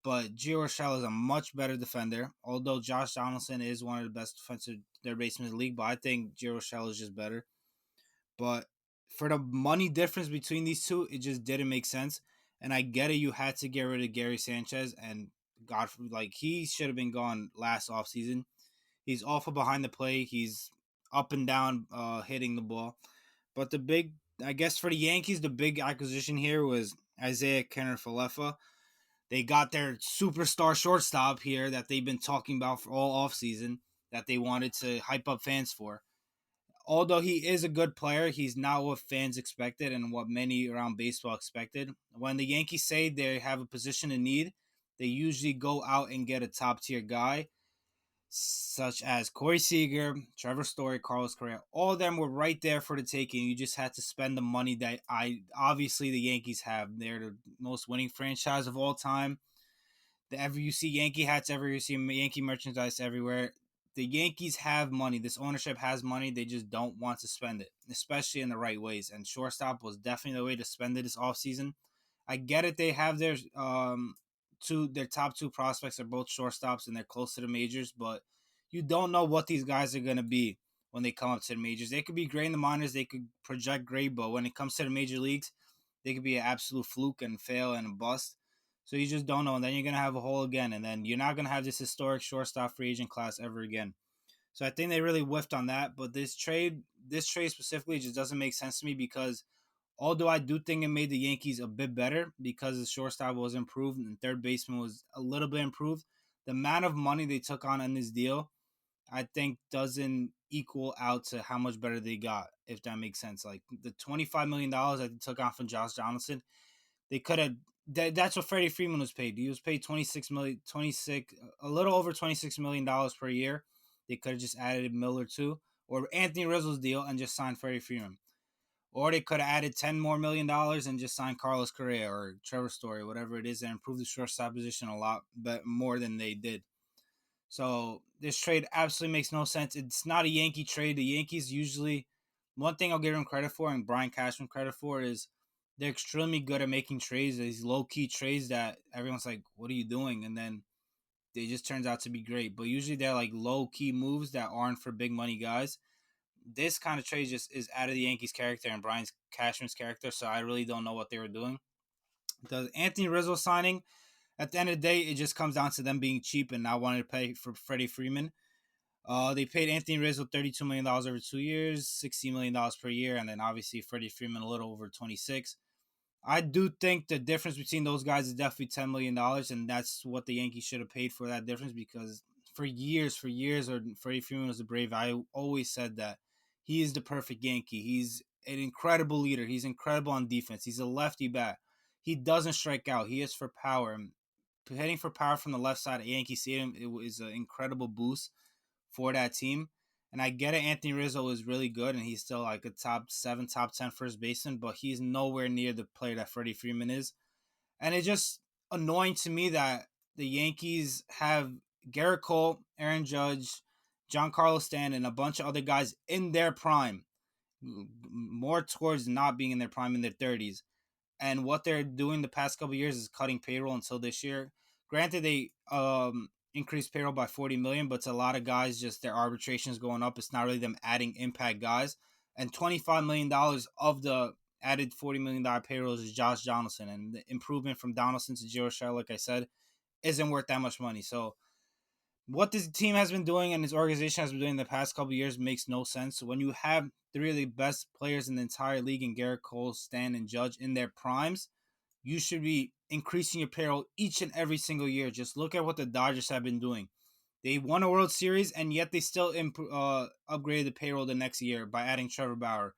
But Gio Urshela is a much better defender. Although Josh Donaldson is one of the best defensive third basemen in the league, but I think Gio Urshela is just better. But for the money difference between these two, it just didn't make sense. And I get it, you had to get rid of Gary Sanchez, and God, like he should have been gone last offseason. He's awful behind the plate. He's up and down hitting the ball. But I guess for the Yankees, the big acquisition here was Isaiah Kinner-Falefa. They got their superstar shortstop here that they've been talking about for all offseason that they wanted to hype up fans for. Although he is a good player, he's not what fans expected and what many around baseball expected. When the Yankees say they have a position in need, they usually go out and get a top tier guy, such as Corey Seager, Trevor Story, Carlos Correa. All of them were right there for the taking. You just had to spend the money that obviously the Yankees have. They're the most winning franchise of all time. Ever you see Yankee hats, ever you see Yankee merchandise everywhere. The Yankees have money. This ownership has money. They just don't want to spend it, especially in the right ways. And shortstop was definitely the way to spend it this offseason. I get it. They have their top two prospects are both shortstops and they're close to the majors, but you don't know what these guys are gonna be when they come up to the majors. They could be great in the minors. They could project great, but when it comes to the major leagues, they could be an absolute fluke and fail and bust. So you just don't know. And then you're going to have a hole again. And then you're not going to have this historic shortstop free agent class ever again. So I think they really whiffed on that. But this trade specifically just doesn't make sense to me because although I do think it made the Yankees a bit better because the shortstop was improved and third baseman was a little bit improved, the amount of money they took on in this deal, I think doesn't equal out to how much better they got, if that makes sense. Like the $25 million that they took on from Josh Donaldson, they could have. That's what Freddie Freeman was paid. He was paid 26 million, 26, a little over $26 million per year. They could have just added Miller too, or Anthony Rizzo's deal and just signed Freddie Freeman. Or they could have added $10 more million and just signed Carlos Correa or Trevor Story, whatever it is, and improved the shortstop position a lot more than they did. So this trade absolutely makes no sense. It's not a Yankee trade. The Yankees usually, one thing I'll give them credit for and Brian Cashman credit for is they're extremely good at making trades. These low key trades that everyone's like, "What are you doing?" And then they just turns out to be great. But usually they're like low key moves that aren't for big money guys. This kind of trade just is out of the Yankees' character and Brian Cashman's character. So I really don't know what they were doing. The Anthony Rizzo signing, at the end of the day, it just comes down to them being cheap and not wanting to pay for Freddie Freeman. They paid Anthony Rizzo $32 million over 2 years, $16 million per year, and then obviously Freddie Freeman a little over 26. I do think the difference between those guys is definitely $10 million, and that's what the Yankees should have paid for that difference because for years, or Freddie Freeman was a Brave. I always said that he is the perfect Yankee. He's an incredible leader. He's incredible on defense. He's a lefty bat. He doesn't strike out. He is for power. Hitting for power from the left side at Yankee Stadium, it was an incredible boost for that team. And I get it, Anthony Rizzo is really good, and he's still like a top 7, top 10 first baseman, but he's nowhere near the player that Freddie Freeman is. And it's just annoying to me that the Yankees have Garrett Cole, Aaron Judge, Giancarlo Stanton, and a bunch of other guys in their prime, more towards not being in their prime in their 30s. And what they're doing the past couple of years is cutting payroll until this year. Granted, they increased payroll by $40 million, but to a lot of guys, just their arbitrations going up. It's not really them adding impact guys. And $25 million of the added $40 million payroll is Josh Donaldson. And the improvement from Donaldson to Gio Urshela, like I said, isn't worth that much money. So what this team has been doing and this organization has been doing the past couple of years makes no sense. When you have three of the best players in the entire league in Garrett Cole, Stan, and Judge in their primes, you should be increasing your payroll each and every single year. Just look at what the Dodgers have been doing. They won a World Series, and yet they still upgraded the payroll the next year by adding Trevor Bauer.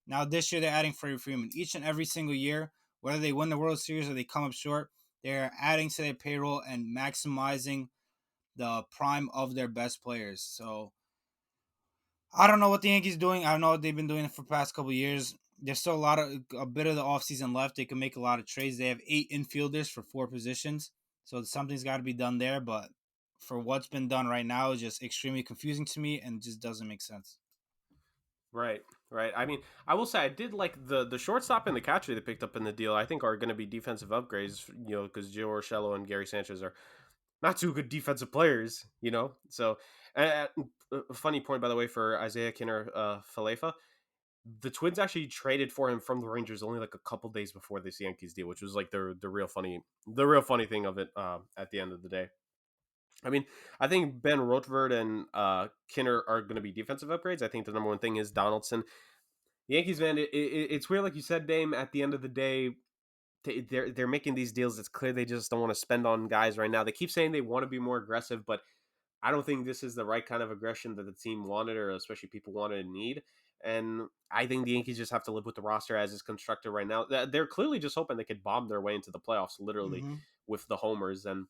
Now this year they're adding Freddie Freeman. Each and every single year, whether they win the World Series or they come up short, they're adding to their payroll and maximizing the prime of their best players. So I don't know what the Yankees doing. I don't know what they've been doing for the past couple of years. There's still a bit of the offseason left. They can make a lot of trades. They have 8 infielders for 4 positions. So something's got to be done there. But for what's been done right now is just extremely confusing to me and just doesn't make sense. Right. I mean, I will say I did like the shortstop and the catcher they picked up in the deal. I think are going to be defensive upgrades, because Gio Urshela and Gary Sanchez are not too good defensive players, So, a funny point, by the way, for Isaiah Kinner Falefa. The Twins actually traded for him from the Rangers only like a couple days before this Yankees deal, which was like the real funny thing of it at the end of the day. I mean, I think Ben Roethlisberger and Kinner are going to be defensive upgrades. I think the number one thing is Donaldson. The Yankees, man, it's weird, like you said, Dame. At the end of the day, they're making these deals. It's clear they just don't want to spend on guys right now. They keep saying they want to be more aggressive, but I don't think this is the right kind of aggression that the team wanted, or especially people wanted and need. And I think the Yankees just have to live with the roster as is constructed right now. They're clearly just hoping they could bomb their way into the playoffs, literally, with the homers. And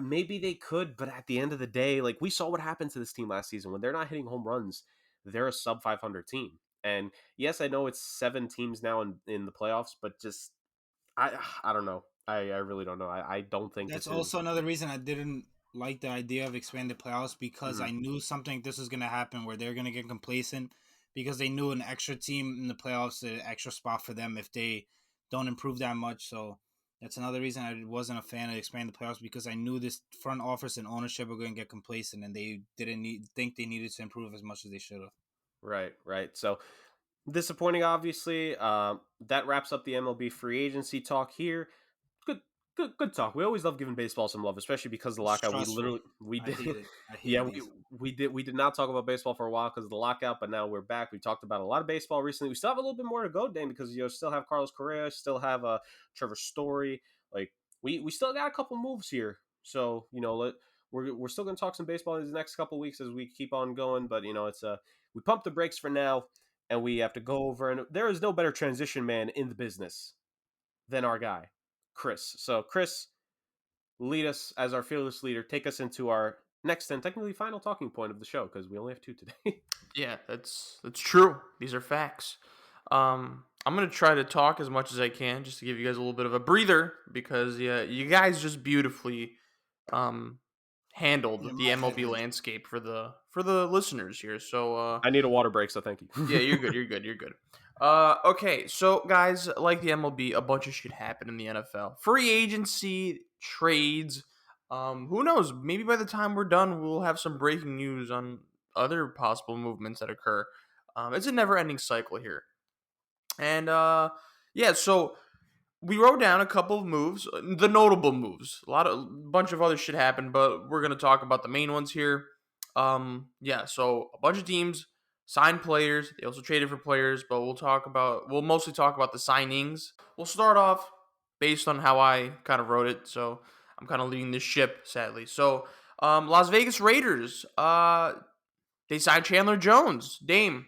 maybe they could, but at the end of the day, like we saw what happened to this team last season. When they're not hitting home runs, they're a sub 500 team. And yes, I know it's 7 teams now in the playoffs, but just I don't know. I really don't know. I don't think That's also another reason I didn't like the idea of expanded playoffs because I knew something like this was going to happen where they're going to get complacent because they knew an extra team in the playoffs, an extra spot for them if they don't improve that much. So that's another reason I wasn't a fan of expanding the playoffs because I knew this front office and ownership were going to get complacent and they didn't think they needed to improve as much as they should have. Right. So disappointing, obviously. That wraps up the MLB free agency talk here. Good talk. We always love giving baseball some love, especially because of the lockout. We did, we did not talk about baseball for a while because of the lockout, but now we're back. We talked about a lot of baseball recently. We still have a little bit more to go, Dan, because still have Carlos Correa, still have Trevor Story. Like we still got a couple moves here, so we're still going to talk some baseball in these next couple weeks as we keep on going. But it's we pump the brakes for now, and we have to go over. And there is no better transition man in the business than our guy, Chris. So, Chris, lead us as our fearless leader. Take us into our next and technically final talking point of the show because we only have 2 today. Yeah, that's true. These are facts. I'm gonna try to talk as much as I can just to give you guys a little bit of a breather because yeah, you guys just beautifully um Yeah, handled the my MLB favorite. landscape for the listeners here. So I need a water break, so thank you. yeah, you're good. You're good. You're good. Okay, so guys, like the MLB, a bunch of shit happened in the NFL. Free agency, trades. Who knows? Maybe by the time we're done, we'll have some breaking news on other possible movements that occur. It's a never-ending cycle here, and yeah. So we wrote down a couple of moves, the notable moves. Bunch of other shit happened, but we're gonna talk about the main ones here. Yeah, so a bunch of teams signed players. They also traded for players, but we'll mostly talk about the signings. We'll start off based on how I kind of wrote it. So I'm kind of leading this ship, sadly. So Las Vegas Raiders. They signed Chandler Jones. Dame,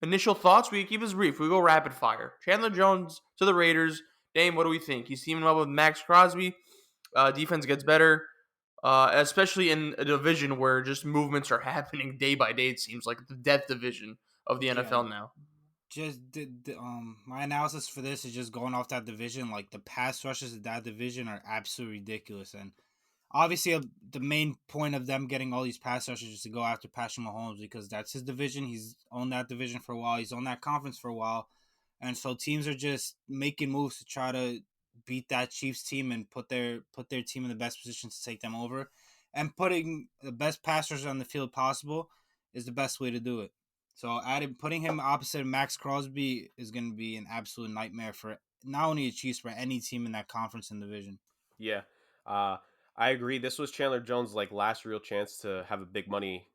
initial thoughts? We keep this brief. We go rapid fire. Chandler Jones to the Raiders. Dame, what do we think? He's teaming up with Max Crosby. Defense gets better, especially in a division where just movements are happening day by day. It seems like the death division of the Yeah, NFL now. just my analysis for this is just going off that division. Like the pass rushes of that division are absolutely ridiculous, and obviously the main point of them getting all these pass rushers is to go after Patrick Mahomes because that's his division. He's owned that division for a while. He's owned that conference for a while, and so teams are just making moves to try to beat that Chiefs team and put their team in the best position to take them over. And putting the best passers on the field possible is the best way to do it. So putting him opposite of Max Crosby is going to be an absolute nightmare for not only the Chiefs but any team in that conference and division. Yeah. Uh, I agree. This was Chandler Jones' like last real chance to have a big money,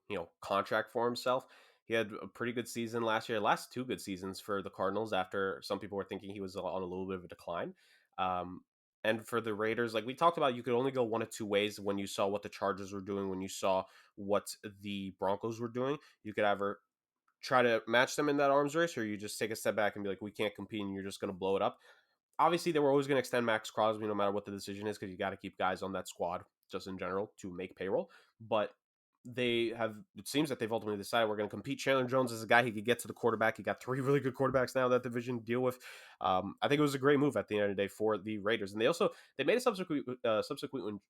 contract for himself. He had a pretty good season last year, last 2 good seasons for the Cardinals after some people were thinking he was on a little bit of a decline. Um, and for the Raiders, like we talked about, you could only go one of 2 ways when you saw what the Chargers were doing, when you saw what the Broncos were doing. You could either try to match them in that arms race, or you just take a step back and be like, we can't compete, and you're just going to blow it up. Obviously, they were always going to extend Max Crosby no matter what the decision is because you got to keep guys on that squad just in general to make payroll. But it seems that they've ultimately decided we're going to compete. Chandler Jones is a guy he could get to the quarterback. He got 3 really good quarterbacks now in that division to deal with. I think it was a great move at the end of the day for the Raiders. And they made a subsequent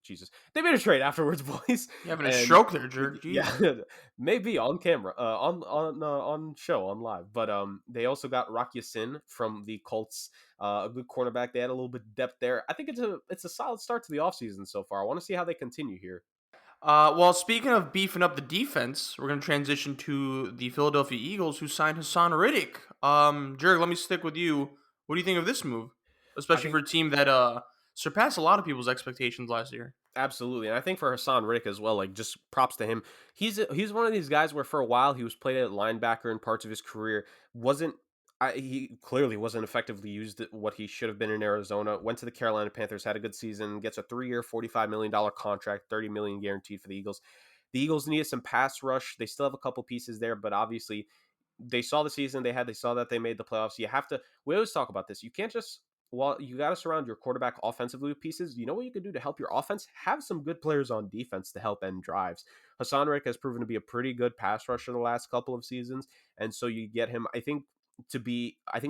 Jesus. They made a trade afterwards, boys. You having a And stroke there, Jurg? yeah, Jesus. maybe on camera, on show, on live. But they also got Rocky Sin from the Colts, a good cornerback. They had a little bit of depth there. I think it's a solid start to the offseason so far. I want to see how they continue here. Well, speaking of beefing up the defense, we're going to transition to the Philadelphia Eagles, who signed Hassan Riddick. Jurg, let me stick with you. What do you think of this move, I especially for think a team that surpassed a lot of people's expectations last year? Absolutely, and I think for Hassan Riddick as well, like just props to him. He's one of these guys where for a while he was played at linebacker in parts of his career. He clearly wasn't effectively used at what he should have been in Arizona. Went to the Carolina Panthers, had a good season, gets a 3-year, $45 million contract, $30 million guaranteed for the Eagles. The Eagles needed some pass rush. They still have a couple pieces there, but obviously they saw the season they had. They saw that they made the playoffs. You have to. We always talk about this. You can't just. Well, you got to surround your quarterback offensively with pieces. You know what you can do to help your offense? Have some good players on defense to help end drives. Hassan Reddick has proven to be a pretty good pass rusher the last couple of seasons, and so you get him. I think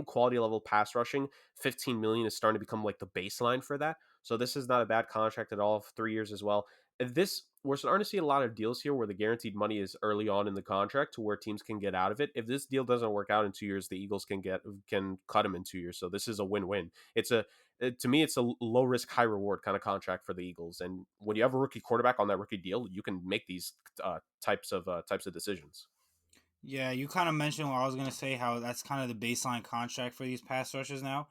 quality level pass rushing, 15 million is starting to become like the baseline for that. So this is not a bad contract at all. 3 years as well. We're starting to see a lot of deals here where the guaranteed money is early on in the contract to where teams can get out of it. If this deal doesn't work out in 2 years, the Eagles can cut him in 2 years. So this is a win-win. To me, it's a low risk, high reward kind of contract for the Eagles. And when you have a rookie quarterback on that rookie deal, you can make these types of decisions. Yeah, you kind of mentioned what I was going to say, how that's kind of the baseline contract for these pass rushers now.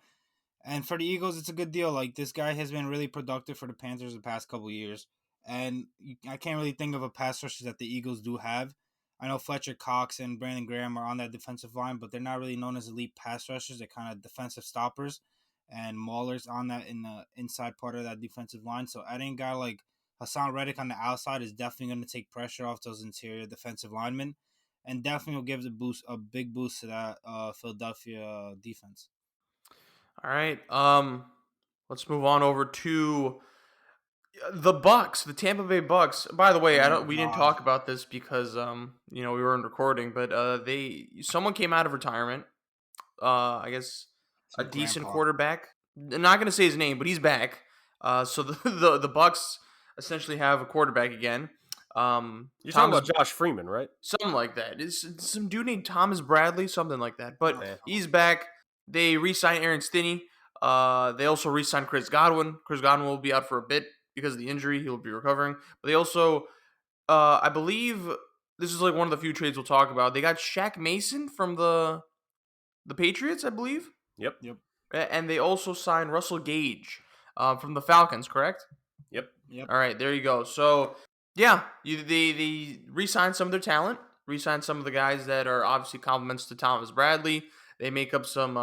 And for the Eagles, it's a good deal. Like, this guy has been really productive for the Panthers the past couple years. And I can't really think of a pass rusher that the Eagles do have. I know Fletcher Cox and Brandon Graham are on that defensive line, but they're not really known as elite pass rushers. They're kind of defensive stoppers. And Mahler's on that in the inside part of that defensive line. So adding a guy like Hassan Reddick on the outside is definitely going to take pressure off those interior defensive linemen, and definitely will give a big boost to that Philadelphia defense. All right. Let's move on over to The Bucks, the Tampa Bay Bucks. By the way, Oh I my don't. We didn't god, talk about this because we weren't recording, but someone came out of retirement. I guess a some decent grandpa. quarterback. I'm not gonna say his name, but he's back. So the Bucks essentially have a quarterback again. You're talking Thomas, about Josh Freeman, right? something like that. It's some dude named Thomas Bradley, something like that. But Oh, Eh. he's back. They re-signed Aaron Stinney. They also re-signed Chris Godwin. Chris Godwin will be out for a bit because of the injury. He'll be recovering. But they also, I believe, this is like one of the few trades we'll talk about. They got Shaq Mason from the Patriots, I believe, Yep. yep, and they also signed Russell Gage from the Falcons. Correct? Yep. yep. All right, there you go. So, yeah, they re-signed some of their talent, re-signed some of the guys that are obviously complements to Thomas Bradley. They make up some.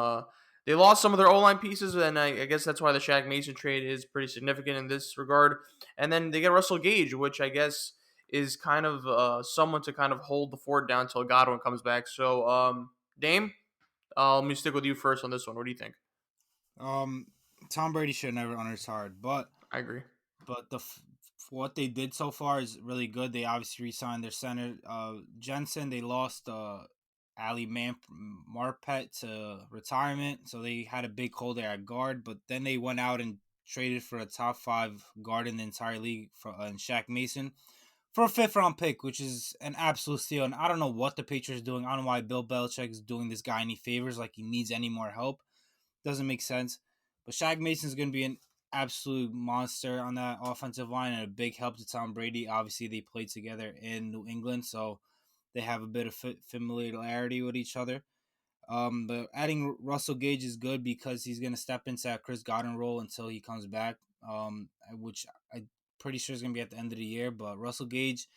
They lost some of their O-line pieces, and I guess that's why the Shaq Mason trade is pretty significant in this regard. And then they get Russell Gage, which I guess is kind of someone to kind of hold the fort down until Godwin comes back. So, Dame, let me stick with you first on this one. What do you think? Um, Tom Brady should never under his hard, I agree. but what they did so far is really good. They obviously re-signed their center, Jensen. They lost Ali Marpet to retirement, so they had a big hole there at guard. But then they went out and traded for a top 5 guard in the entire league for Shaq Mason for a 5th-round pick, which is an absolute steal. And I don't know what the Patriots are doing. I don't know why Bill Belichick is doing this guy any favors, like he needs any more help. Doesn't make sense. But Shaq Mason's going to be an absolute monster on that offensive line and a big help to Tom Brady. Obviously, they played together in New England, so they have a bit of familiarity with each other. But adding Russell Gage is good because he's going to step into that Chris Godwin role until he comes back, which I'm pretty sure is going to be at the end of the year. But Russell Gage,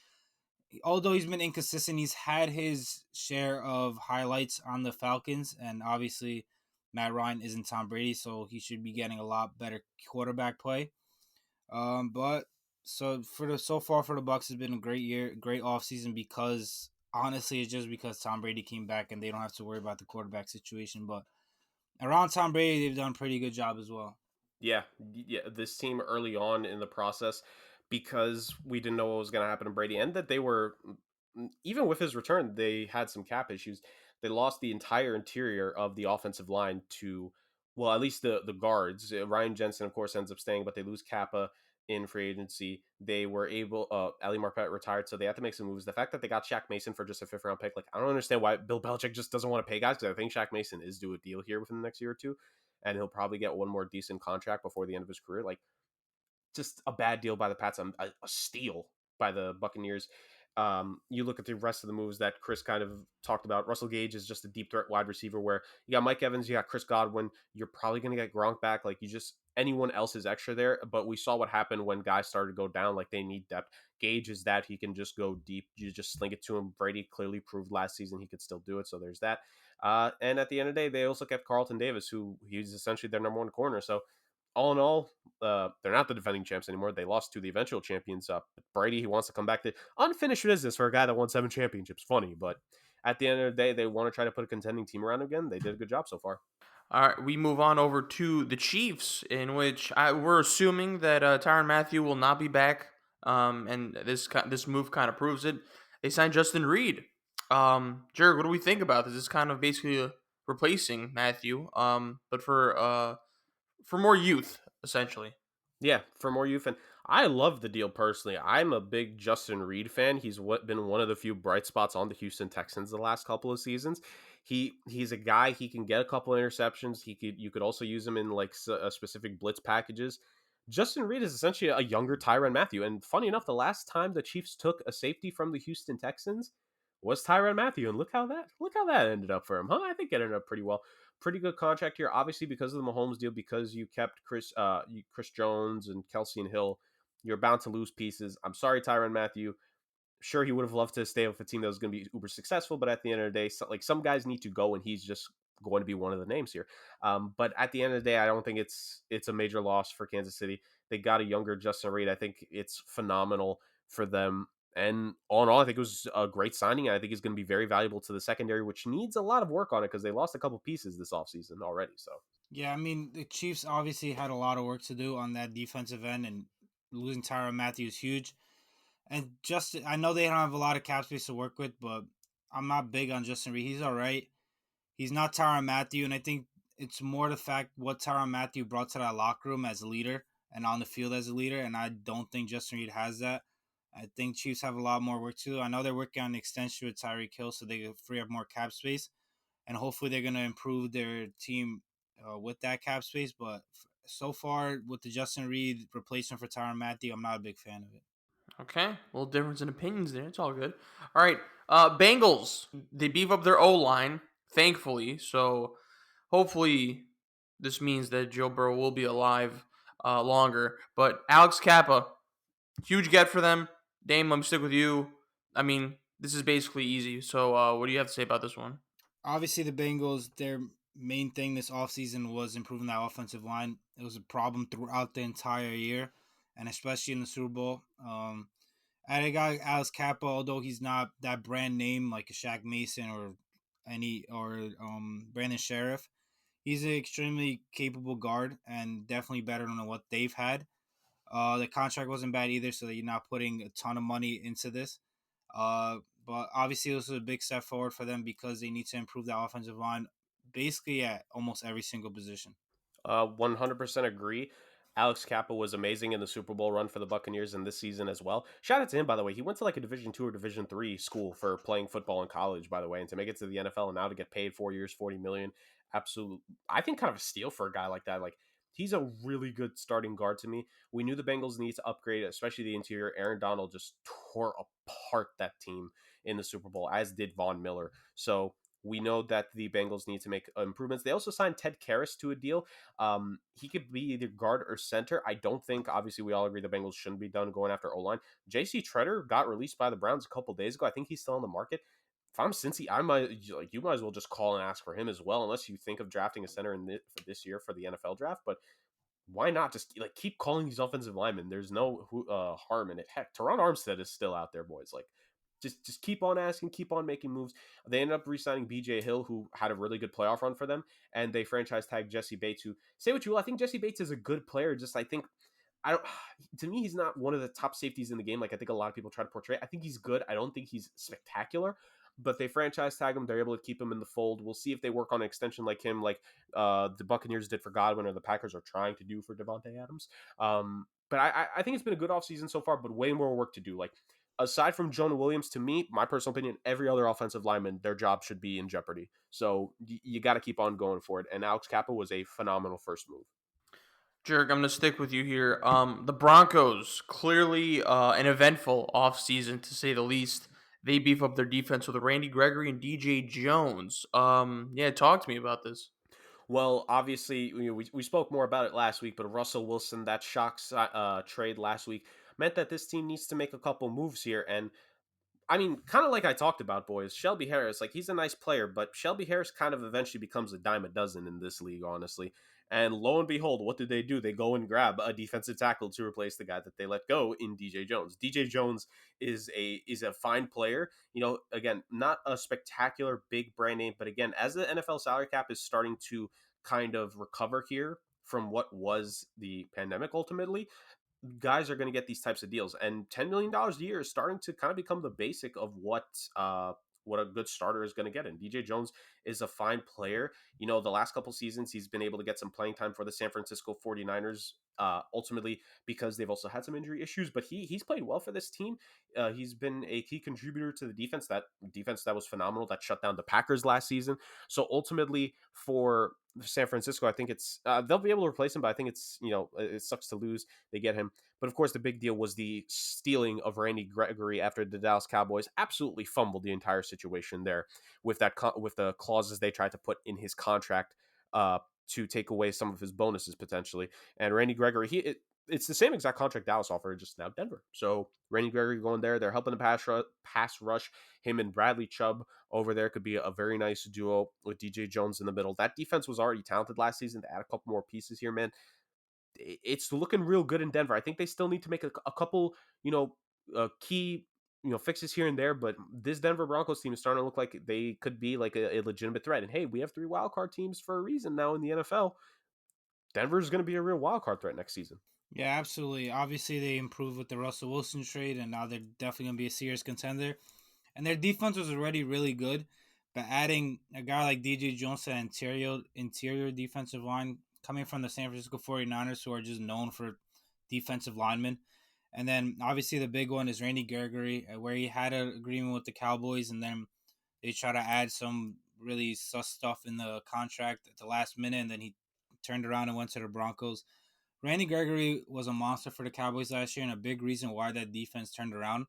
although he's been inconsistent, he's had his share of highlights on the Falcons, and obviously Matt Ryan isn't Tom Brady, so he should be getting a lot better quarterback play. But so far for the Bucks has been a great year, great offseason because honestly it's just because Tom Brady came back and they don't have to worry about the quarterback situation. But around Tom Brady, they've done a pretty good job as well. Yeah, yeah. This team early on in the process, because we didn't know what was going to happen to Brady, and that they were, even with his return, they had some cap issues. They lost the entire interior of the offensive line to, well, at least the guards. Ryan Jensen, of course, ends up staying, but they lose Kappa in free agency. They were able, Ali Marpet retired, so they had to make some moves. The fact that they got Shaq Mason for just a 5th-round pick, like, I don't understand why Bill Belichick just doesn't want to pay guys, because I think Shaq Mason is due a deal here within the next year or two, and he'll probably get one more decent contract before the end of his career. Like, just a bad deal by the Pats, a steal by the Buccaneers. You look at the rest of the moves that Chris kind of talked about. Russell Gage is just a deep threat wide receiver where you got Mike Evans, you got Chris Godwin. You're probably going to get Gronk back. Like, you just, anyone else is extra there. But we saw what happened when guys started to go down. Like, they need depth. Gage is that. He can just go deep. You just sling it to him. Brady clearly proved last season he could still do it. So there's that. And at the end of the day, they also kept Carlton Davis, who he's essentially their number 1 corner. So all in all, they're not the defending champs anymore. They lost to the eventual champions. Brady, he wants to come back to unfinished business for a guy that won 7 championships. Funny, but at the end of the day, they want to try to put a contending team around again. They did a good job so far. All right, we move on over to the Chiefs, in which we're assuming that Tyrann Mathieu will not be back, and this move kind of proves it. They signed Justin Reed. Jurg, what do we think about this? This is kind of basically replacing Matthew, but for more youth, essentially. Yeah, for more youth. And I love the deal personally. I'm a big Justin Reed fan. He's been one of the few bright spots on the Houston Texans the last couple of seasons. He's a guy, he can get a couple of interceptions. You could also use him in like specific blitz packages. Justin Reed is essentially a younger Tyrann Mathieu. And funny enough, the last time the Chiefs took a safety from the Houston Texans was Tyrann Mathieu. And look how that ended up for him. Huh? I think it ended up pretty well. Pretty good contract here, obviously because of the Mahomes deal, because you kept Chris Jones and Kelsey and Hill. You're bound to lose pieces. I'm sorry, Tyrann Mathieu. Sure, he would have loved to stay with a team that was going to be uber successful, but at the end of the day, some guys need to go, and he's just going to be one of the names here. But at the end of the day, I don't think it's a major loss for Kansas City. They got a younger Justin Reed. I think it's phenomenal for them. And all in all, I think it was a great signing. I think he's going to be very valuable to the secondary, which needs a lot of work on it because they lost a couple pieces this offseason already. So Yeah, I mean the Chiefs obviously had a lot of work to do on that defensive end, and losing Tyrann Matthew is huge. And I know they don't have a lot of cap space to work with, but I'm not big on Justin Reed. He's all right. He's not Tyrann Matthew, and I think it's more the fact what Tyrann Matthew brought to that locker room as a leader and on the field as a leader, and I don't think Justin Reed has that. I think Chiefs have a lot more work to do. I know they're working on an extension with Tyreek Hill so they can free up more cap space, and hopefully they're going to improve their team with that cap space. But so far, with the Justin Reed replacement for Tyrann Matthew, I'm not a big fan of it. Okay, a little difference in opinions there. It's all good. All right, Bengals. They beef up their O line, thankfully. So hopefully, this means that Joe Burrow will be alive longer. But Alex Kappa, huge get for them. Dame, let me stick with you. I mean, this is basically easy. So what do you have to say about this one? Obviously, the Bengals, their main thing this offseason was improving that offensive line. It was a problem throughout the entire year, and especially in the Super Bowl. And I got Alex Kappa, although he's not that brand name like a Shaq Mason or Brandon Sheriff. He's an extremely capable guard and definitely better than what they've had. The contract wasn't bad either, so that you're not putting a ton of money into this. But obviously, this was a big step forward for them because they need to improve that offensive line basically at almost every single position. 100% agree. Alex Kappa was amazing in the Super Bowl run for the Buccaneers in this season as well. Shout out to him, by the way. He went to like a Division II or Division III school for playing football in college, by the way, and to make it to the NFL and now to get paid 4 years, $40 million. Absolute, I think, kind of a steal for a guy like that. Like, he's a really good starting guard to me. We knew the Bengals need to upgrade, especially the interior. Aaron Donald just tore apart that team in the Super Bowl, as did Von Miller. So we know that the Bengals need to make improvements. They also signed Ted Karras to a deal. He could be either guard or center. I don't think, obviously, we all agree the Bengals shouldn't be done going after O-line. J.C. Treader got released by the Browns a couple days ago. I think he's still on the market. If I'm Cincy, you might as well just call and ask for him as well, unless you think of drafting a center for this year for the NFL draft. But why not just like keep calling these offensive linemen? There's no harm in it. Heck, Teron Armstead is still out there, boys. Like, just keep on asking, keep on making moves. They ended up re-signing BJ Hill, who had a really good playoff run for them, and they franchise tagged Jesse Bates, who, say what you will, I think Jesse Bates is a good player. Just, I think, I don't to me, he's not one of the top safeties in the game like I think a lot of people try to portray. I think he's good. I don't think he's spectacular, but they franchise tag him. They're able to keep him in the fold. We'll see if they work on an extension like him, like the Buccaneers did for Godwin, or the Packers are trying to do for Devontae Adams. But I think it's been a good offseason so far, but way more work to do. Like, aside from Jonah Williams, to me, my personal opinion, every other offensive lineman, their job should be in jeopardy. So you got to keep on going for it. And Alex Kappa was a phenomenal first move. Jurg, I'm going to stick with you here. The Broncos, clearly an eventful offseason, to say the least. They beef up their defense with Randy Gregory and DJ Jones. Yeah, talk to me about this. Well, obviously, we spoke more about it last week, but Russell Wilson, that shocks trade last week, meant that this team needs to make a couple moves here. And I mean, kind of like I talked about, boys, Shelby Harris, like, he's a nice player, but Shelby Harris kind of eventually becomes a dime a dozen in this league, honestly. And lo and behold, what did they do? They go and grab a defensive tackle to replace the guy that they let go in DJ Jones. DJ Jones is a fine player. Again, not a spectacular big brand name, but again, as the NFL salary cap is starting to kind of recover here from what was the pandemic ultimately, guys are going to get these types of deals, and $10 million a year is starting to kind of become the basic of what a good starter is going to get. And DJ Jones is a fine player. The last couple seasons, he's been able to get some playing time for the San Francisco 49ers, ultimately because they've also had some injury issues, but he's played well for this team. He's been a key contributor to the defense that was phenomenal, that shut down the Packers last season. So ultimately for San Francisco, I think it's they'll be able to replace him, but I think it's it sucks to lose. They get him, but of course the big deal was the stealing of Randy Gregory after the Dallas Cowboys absolutely fumbled the entire situation there with with the clauses they tried to put in his contract to take away some of his bonuses potentially. And Randy Gregory, it's the same exact contract Dallas offered, just now Denver. So Randy Gregory going there. They're helping the pass rush. Him and Bradley Chubb over there could be a very nice duo with DJ Jones in the middle. That defense was already talented last season. To add a couple more pieces here, man, it's looking real good in Denver. I think they still need to make a couple, key, fixes here and there. But this Denver Broncos team is starting to look like they could be like a legitimate threat. And hey, we have 3 wildcard teams for a reason now in the NFL. Denver's going to be a real wildcard threat next season. Yeah, absolutely. Obviously, they improved with the Russell Wilson trade, and now they're definitely going to be a serious contender. And their defense was already really good, but adding a guy like DJ Jones to the interior defensive line coming from the San Francisco 49ers, who are just known for defensive linemen. And then obviously the big one is Randy Gregory, where he had an agreement with the Cowboys, and then they try to add some really sus stuff in the contract at the last minute, and then he turned around and went to the Broncos. Randy Gregory was a monster for the Cowboys last year, and a big reason why that defense turned around.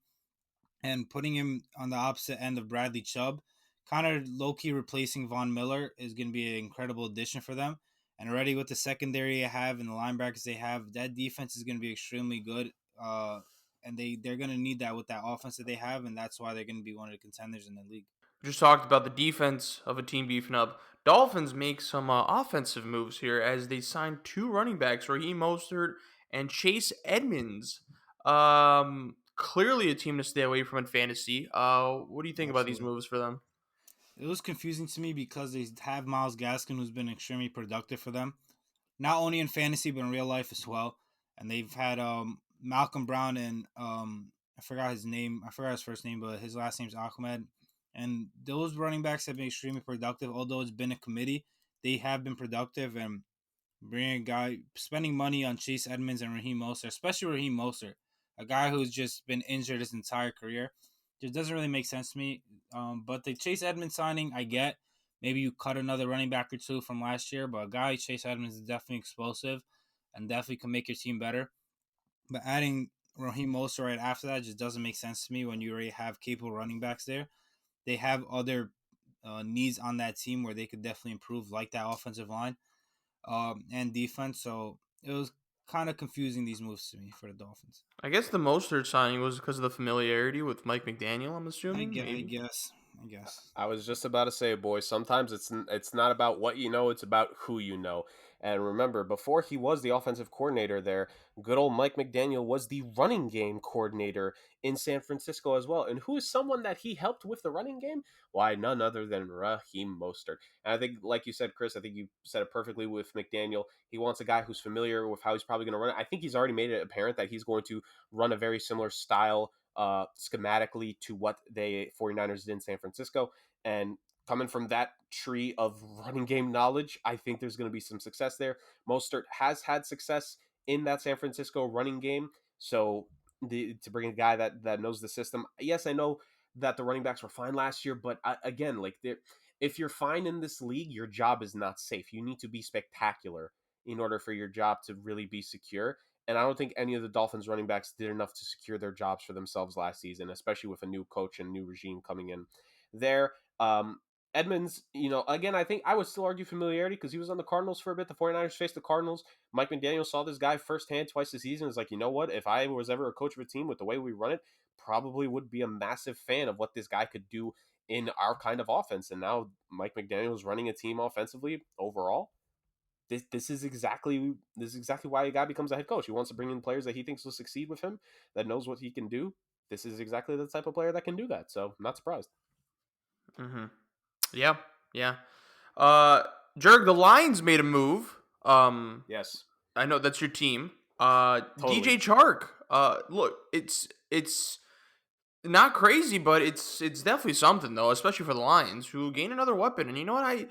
And putting him on the opposite end of Bradley Chubb, kind of low key replacing Von Miller, is going to be an incredible addition for them. And already with the secondary they have and the linebackers they have, that defense is going to be extremely good. And they're going to need that with that offense that they have, and that's why they're going to be one of the contenders in the league. Just talked about the defense of a team beefing up. Dolphins make some offensive moves here as they sign two running backs, Raheem Mostert and Chase Edmonds. Clearly a team to stay away from in fantasy. What do you think about these Absolutely. moves for them? It was confusing to me because they have Miles Gaskin, who's been extremely productive for them, not only in fantasy but in real life as well. And they've had Malcolm Brown and I forgot his name. I forgot his first name, but his last name's Ahmed. And those running backs have been extremely productive. Although it's been a committee, they have been productive. And bringing a guy, spending money on Chase Edmonds and Raheem Mostert, especially Raheem Mostert, a guy who's just been injured his entire career, just doesn't really make sense to me. But the Chase Edmonds signing, I get. Maybe you cut another running back or two from last year, but a guy like Chase Edmonds is definitely explosive and definitely can make your team better. But adding Raheem Mostert right after that just doesn't make sense to me when you already have capable running backs there. They have other needs on that team where they could definitely improve, like that offensive line and defense. So it was kind of confusing, these moves to me for the Dolphins. I guess the Mostert signing was because of the familiarity with Mike McDaniel, I'm I assuming, guess. I maybe. guess. I guess. I was just about to say, boys, sometimes it's not about what you know, it's about who you know. And remember, before he was the offensive coordinator there, good old Mike McDaniel was the running game coordinator in San Francisco as well. And who is someone that he helped with the running game? Why, none other than Raheem Mostert. And I think, like you said, Chris, I think you said it perfectly with McDaniel. He wants a guy who's familiar with how he's probably going to run it. I think he's already made it apparent that he's going to run a very similar style schematically to what they 49ers did in San Francisco. And coming from that tree of running game knowledge, I think there's going to be some success there. Mostert has had success in that San Francisco running game. So to bring a guy that knows the system, yes, I know that the running backs were fine last year, but again, like if you're fine in this league, your job is not safe. You need to be spectacular in order for your job to really be secure. And I don't think any of the Dolphins running backs did enough to secure their jobs for themselves last season, especially with a new coach and new regime coming in there. Um, Edmonds, again, I think I would still argue familiarity because he was on the Cardinals for a bit. The 49ers faced the Cardinals. Mike McDaniel saw this guy firsthand twice this season. Is like, you know what? If I was ever a coach of a team with the way we run it, probably would be a massive fan of what this guy could do in our kind of offense. And now Mike McDaniel is running a team offensively overall. This is exactly why a guy becomes a head coach. He wants to bring in players that he thinks will succeed with him, that knows what he can do. This is exactly the type of player that can do that. So I'm not surprised. Mm-hmm. Yeah, yeah. Uh, Jurg, the Lions made a move. Yes, I know that's your team. totally. DJ Chark. Look, it's not crazy, but it's definitely something though, especially for the Lions who gain another weapon. And you know what? I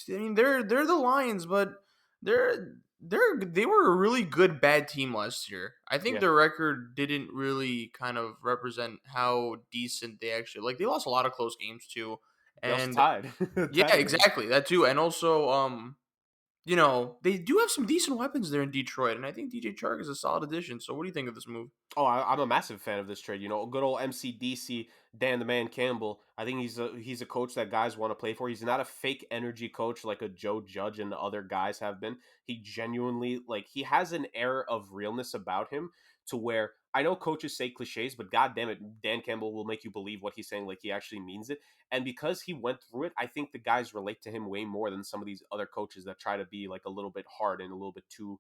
mean they're the Lions, but they were a really good bad team last year. I think Yeah, their record didn't really kind of represent how decent they actually like. They lost a lot of close games too, they also and tied yeah, tied a game. exactly that too, and also they do have some decent weapons there in Detroit, and I think DJ Chark is a solid addition. So what do you think of this move? Oh, I'm a massive fan of this trade. Good old MCDC Dan the Man Campbell. I think he's a coach that guys want to play for. He's not a fake energy coach like a Joe Judge and the other guys have been. He genuinely he has an air of realness about him to where I know coaches say cliches, but god damn it, Dan Campbell will make you believe what he's saying like he actually means it. And because he went through it, I think the guys relate to him way more than some of these other coaches that try to be like a little bit hard and a little bit too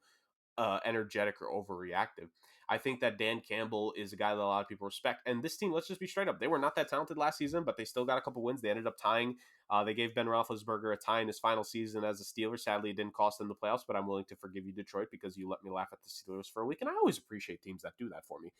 energetic or overreactive. I think that Dan Campbell is a guy that a lot of people respect. And this team, let's just be straight up, they were not that talented last season, but they still got a couple wins. They ended up tying. They gave Ben Roethlisberger a tie in his final season as a Steeler. Sadly, it didn't cost them the playoffs, but I'm willing to forgive you, Detroit, because you let me laugh at the Steelers for a week. And I always appreciate teams that do that for me,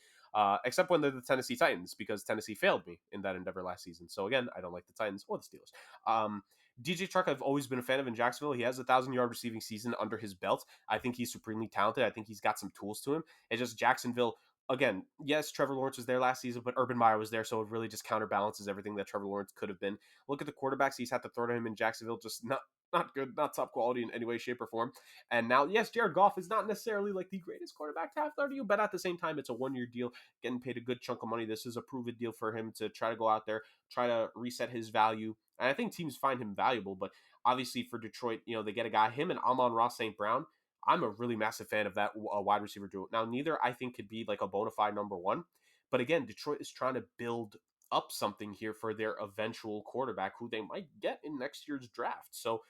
except when they're the Tennessee Titans, because Tennessee failed me in that endeavor last season. So again, I don't like the Titans or the Steelers. DJ Chark, I've always been a fan of in Jacksonville. He has a 1,000-yard receiving season under his belt. I think he's supremely talented. I think he's got some tools to him. It's just Jacksonville. Again, yes, Trevor Lawrence was there last season, but Urban Meyer was there, so it really just counterbalances everything that Trevor Lawrence could have been. Look at the quarterbacks he's had to throw to him in Jacksonville, just not good, not top quality in any way, shape, or form. And now, yes, Jared Goff is not necessarily like the greatest quarterback to have thrown to you, but at the same time, it's a one-year deal, getting paid a good chunk of money. This is a proven deal for him to try to go out there, try to reset his value. And I think teams find him valuable, but obviously for Detroit, they get a guy, him and Amon-Ra St. Brown. I'm a really massive fan of that wide receiver duo. Now, neither I think could be like a bona fide number one, but again, Detroit is trying to build up something here for their eventual quarterback who they might get in next year's draft. So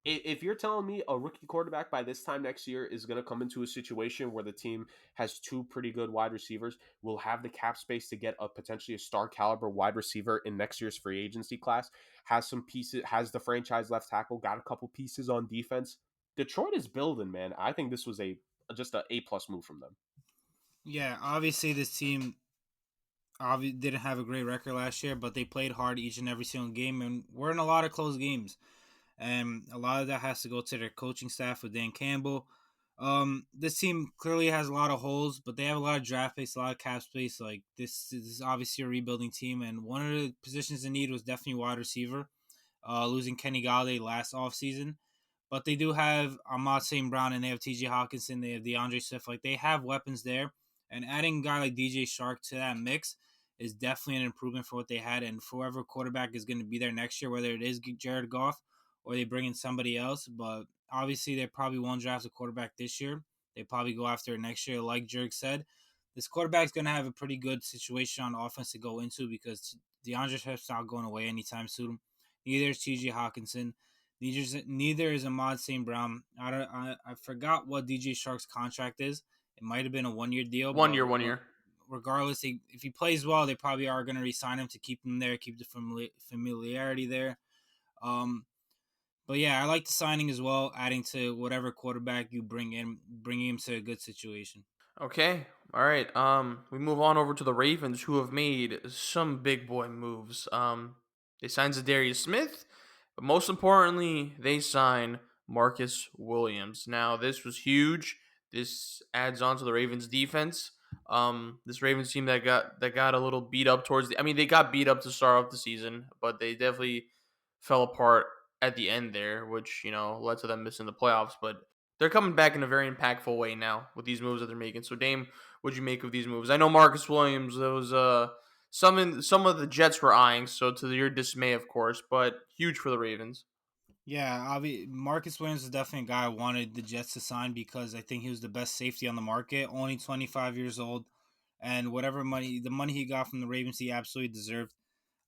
if you're telling me a rookie quarterback by this time next year is going to come into a situation where the team has two pretty good wide receivers, will have the cap space to get a potentially a star caliber wide receiver in next year's free agency class, has some pieces, has the franchise left tackle, got a couple pieces on defense. Detroit is building, man. I think this was just a A+ move from them. Yeah, obviously this team didn't have a great record last year, but they played hard each and every single game, and we're in a lot of close games. And a lot of that has to go to their coaching staff with Dan Campbell. This team clearly has a lot of holes, but they have a lot of draft picks, a lot of cap space. Like this is obviously a rebuilding team, and one of the positions in need was definitely wide receiver. Losing Kenny Galladay last offseason. But they do have Ahmad St. Brown, and they have TJ Hawkinson, they have DeAndre Swift. Like they have weapons there, and adding a guy like DJ Shark to that mix is definitely an improvement for what they had. And for whoever quarterback is going to be there next year, whether it is Jared Goff or they bring in somebody else. But obviously, they probably won't draft a quarterback this year. They probably go after it next year. Like Jurg said, this quarterback is going to have a pretty good situation on offense to go into because DeAndre Swift's not going away anytime soon. Neither is TJ Hawkinson. Neither is Ahmad St. Brown. I forgot what DJ Shark's contract is. It might have been a 1-year deal. 1 year, 1 year. Regardless, if he plays well, they probably are going to re-sign him to keep him there, keep the familiarity there. But yeah, I like the signing as well, adding to whatever quarterback you bring in, bringing him to a good situation. Okay. All right. We move on over to the Ravens, who have made some big boy moves. They signed Zadarius Smith, but most importantly, they sign Marcus Williams. Now, this was huge. This adds on to the Ravens defense. This Ravens team that got a little beat up towards the. I mean, they got beat up to start off the season, but they definitely fell apart at the end there, which led to them missing the playoffs. But they're coming back in a very impactful way now with these moves that they're making. So, Dame, what'd you make of these moves? I know Marcus Williams. There was some of the Jets were eyeing, so to your dismay, of course, but huge for the Ravens. Yeah, Marcus Williams is definitely a guy I wanted the Jets to sign because I think he was the best safety on the market. Only 25 years old, and the money he got from the Ravens, he absolutely deserved.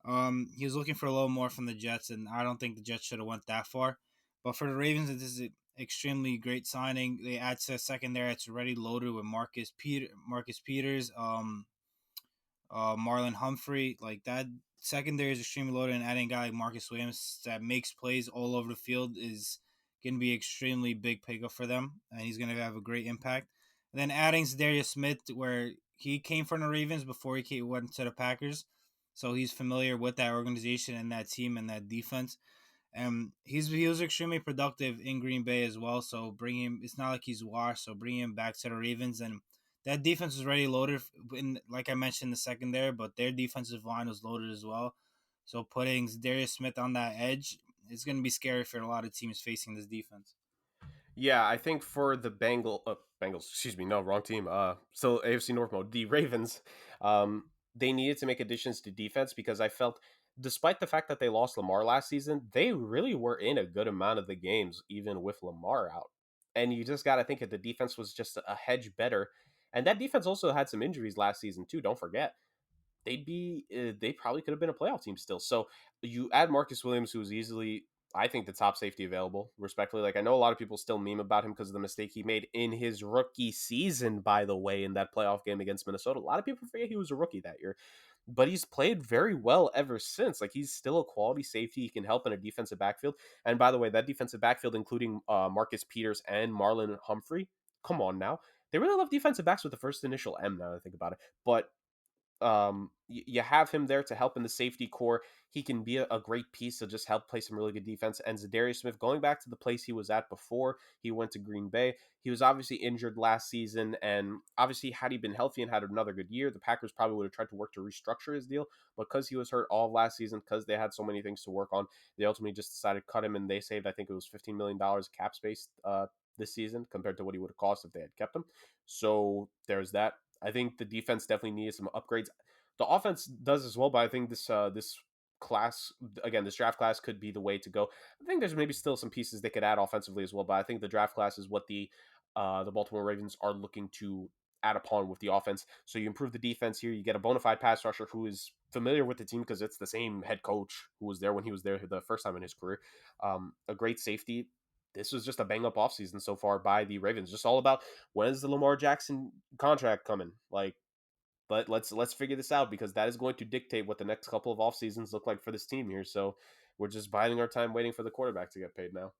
He was looking for a little more from the Jets, and I don't think the Jets should have went that far. But for the Ravens, this is an extremely great signing. They add to a secondary that's already loaded with Marcus Peters, Marlon Humphrey. Like that secondary is extremely loaded, and adding a guy like Marcus Williams that makes plays all over the field is going to be extremely big pickup for them, and he's going to have a great impact. And then adding Darius Smith, where he came from the Ravens before he went to the Packers, so he's familiar with that organization and that team and that defense. And he was extremely productive in Green Bay as well. So bring him. It's not like he's washed. So bring him back to the Ravens, and that defense was already loaded. Like I mentioned, the secondary, but their defensive line was loaded as well. So putting Darius Smith on that edge, it's going to be scary for a lot of teams facing this defense. Yeah, I think for the Bengals, excuse me, no, wrong team. Still AFC North mode. The Ravens, they needed to make additions to defense because I felt, despite the fact that they lost Lamar last season, they really were in a good amount of the games, even with Lamar out. And you just got to think that the defense was just a hedge better. And that defense also had some injuries last season too. Don't forget, they probably could have been a playoff team still. So you add Marcus Williams, who's easily I think, the top safety available, respectfully. Like, I know a lot of people still meme about him because of the mistake he made in his rookie season, by the way, in that playoff game against Minnesota. A lot of people forget he was a rookie that year, but he's played very well ever since. Like, he's still a quality safety. He can help in a defensive backfield. And by the way, that defensive backfield, including Marcus Peters and Marlon Humphrey, come on now. They really love defensive backs with the first initial M, now that I think about it. But you have him there to help in the safety core. He can be a great piece to just help play some really good defense. And Zadarius Smith, going back to the place he was at before he went to Green Bay, he was obviously injured last season, and obviously had he been healthy and had another good year, the Packers probably would have tried to work to restructure his deal. But because he was hurt all of last season, because they had so many things to work on, they ultimately just decided to cut him, and they saved, I think it was $15 million cap space this season compared to what he would have cost if they had kept him. So there's that. I think the defense definitely needed some upgrades. The offense does as well, but I think this class, again, this draft class could be the way to go. I think there's maybe still some pieces they could add offensively as well, but I think the draft class is what the Baltimore Ravens are looking to add upon with the offense. So you improve the defense here. You get a bona fide pass rusher who is familiar with the team because it's the same head coach who was there when he was there the first time in his career. A great safety. This was just a bang up offseason so far by the Ravens. Just all about, when is the Lamar Jackson contract coming? Like, but let's figure this out, because that is going to dictate what the next couple of off seasons look like for this team here. So we're just biding our time, waiting for the quarterback to get paid now.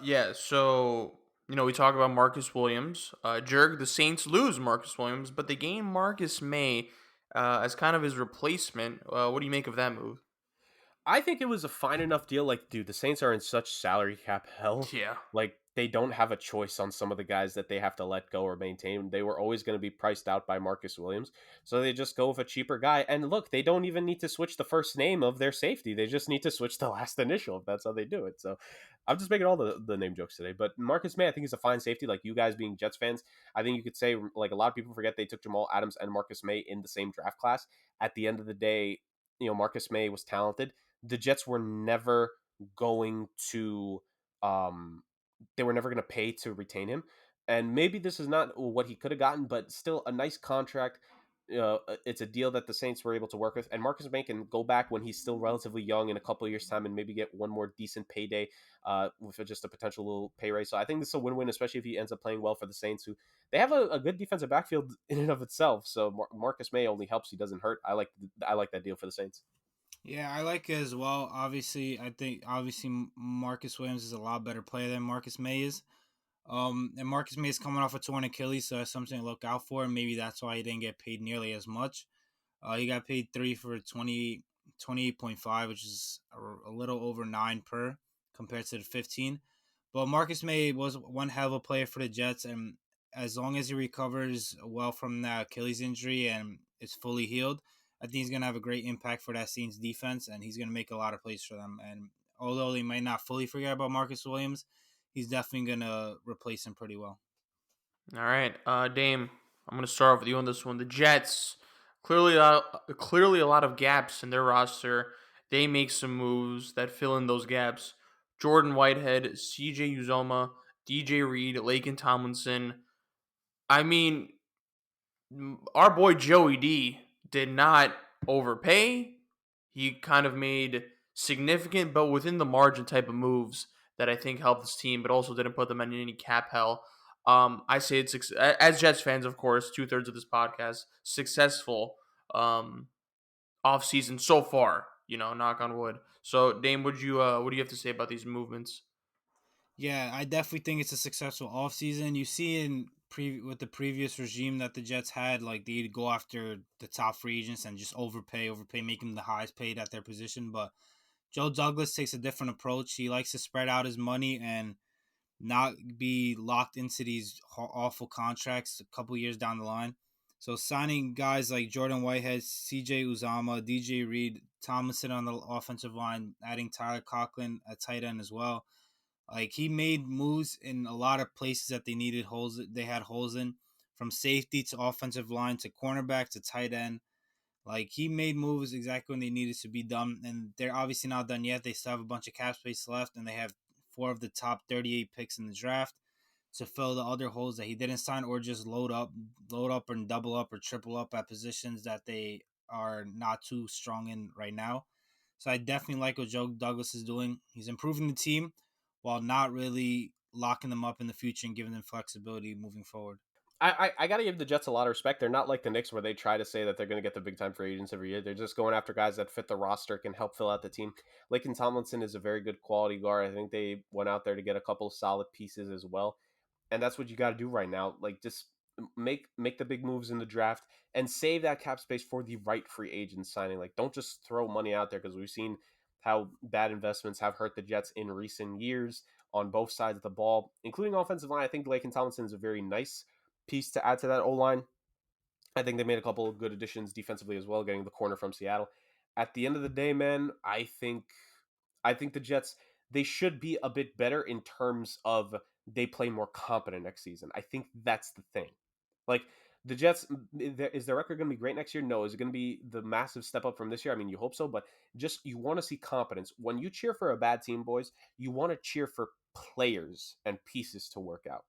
Yeah. So we talk about Marcus Williams. Jurg, the Saints lose Marcus Williams, but they gain Marcus May as kind of his replacement. What do you make of that move? I think it was a fine enough deal. Like, dude, the Saints are in such salary cap hell. Yeah. Like, they don't have a choice on some of the guys that they have to let go or maintain. They were always going to be priced out by Marcus Williams. So they just go with a cheaper guy. And look, they don't even need to switch the first name of their safety. They just need to switch the last initial, if that's how they do it. So I'm just making all the name jokes today. But Marcus May, I think, is a fine safety. Like, you guys being Jets fans, I think you could say, like, a lot of people forget they took Jamal Adams and Marcus May in the same draft class. At the end of the day, Marcus May was talented. The Jets were never going to they were never going to pay to retain him. And maybe this is not what he could have gotten, but still a nice contract. It's a deal that the Saints were able to work with, and Marcus May can go back when he's still relatively young in a couple of years' time and maybe get one more decent payday with just a potential little pay raise. So I think this is a win-win, especially if he ends up playing well for the Saints, who they have a good defensive backfield in and of itself. So Marcus May only helps; he doesn't hurt. I like that deal for the Saints. Yeah, I like it as well. Obviously, I think Marcus Williams is a lot better player than Marcus May is. And Marcus May is coming off a torn Achilles, so that's something to look out for. And maybe that's why he didn't get paid nearly as much. He got paid 3 for 28.5, which is a little over 9 per compared to the 15. But Marcus May was one hell of a player for the Jets, and as long as he recovers well from that Achilles injury and is fully healed, I think he's going to have a great impact for that Saints defense, and he's going to make a lot of plays for them. And although they might not fully forget about Marcus Williams, he's definitely going to replace him pretty well. All right, Dame. I'm going to start off with you on this one. The Jets clearly a lot of gaps in their roster. They make some moves that fill in those gaps. Jordan Whitehead, C.J. Uzoma, DJ Reed, Laken Tomlinson. I mean, our boy Joey D did not overpay. He kind of made significant, but within the margin type of moves that I think helped this team, but also didn't put them in any cap hell. I say it's as Jets fans, of course, 2/3 of this podcast, successful off season so far. Knock on wood. So, Dame, what do you have to say about these movements? Yeah, I definitely think it's a successful offseason. You see with the previous regime that the Jets had, like they'd go after the top free agents and just overpay, make them the highest paid at their position. But Joe Douglas takes a different approach. He likes to spread out his money and not be locked into these awful contracts a couple years down the line. So signing guys like Jordan Whitehead, C.J. Uzama, DJ Reed, Tomlinson on the offensive line, adding Tyler Conklin at tight end as well. Like he made moves in a lot of places that they needed holes. They had holes in, from safety to offensive line to cornerback to tight end. Like he made moves exactly when they needed to be done, and they're obviously not done yet. They still have a bunch of cap space left, and they have 4 of the top 38 picks in the draft to fill the other holes that he didn't sign, or just load up and double up or triple up at positions that they are not too strong in right now. So I definitely like what Joe Douglas is doing. He's improving the team while not really locking them up in the future and giving them flexibility moving forward. I got to give the Jets a lot of respect. They're not like the Knicks where they try to say that they're going to get the big time free agents every year. They're just going after guys that fit the roster, can help fill out the team. Laken Tomlinson is a very good quality guard. I think they went out there to get a couple of solid pieces as well. And that's what you got to do right now. Like, just make the big moves in the draft and save that cap space for the right free agent signing. Like, don't just throw money out there, because we've seen how bad investments have hurt the Jets in recent years on both sides of the ball, including offensive line. I think Laken Tomlinson is a very nice piece to add to that O-line. I think they made a couple of good additions defensively as well, getting the corner from Seattle. At the end of the day, man, I think the Jets, they should be a bit better in terms of they play more competent next season. I think that's the thing. Like, the Jets, is their record going to be great next year? No. Is it going to be the massive step up from this year? I mean, you hope so, but just you want to see competence. When you cheer for a bad team, boys, you want to cheer for players and pieces to work out.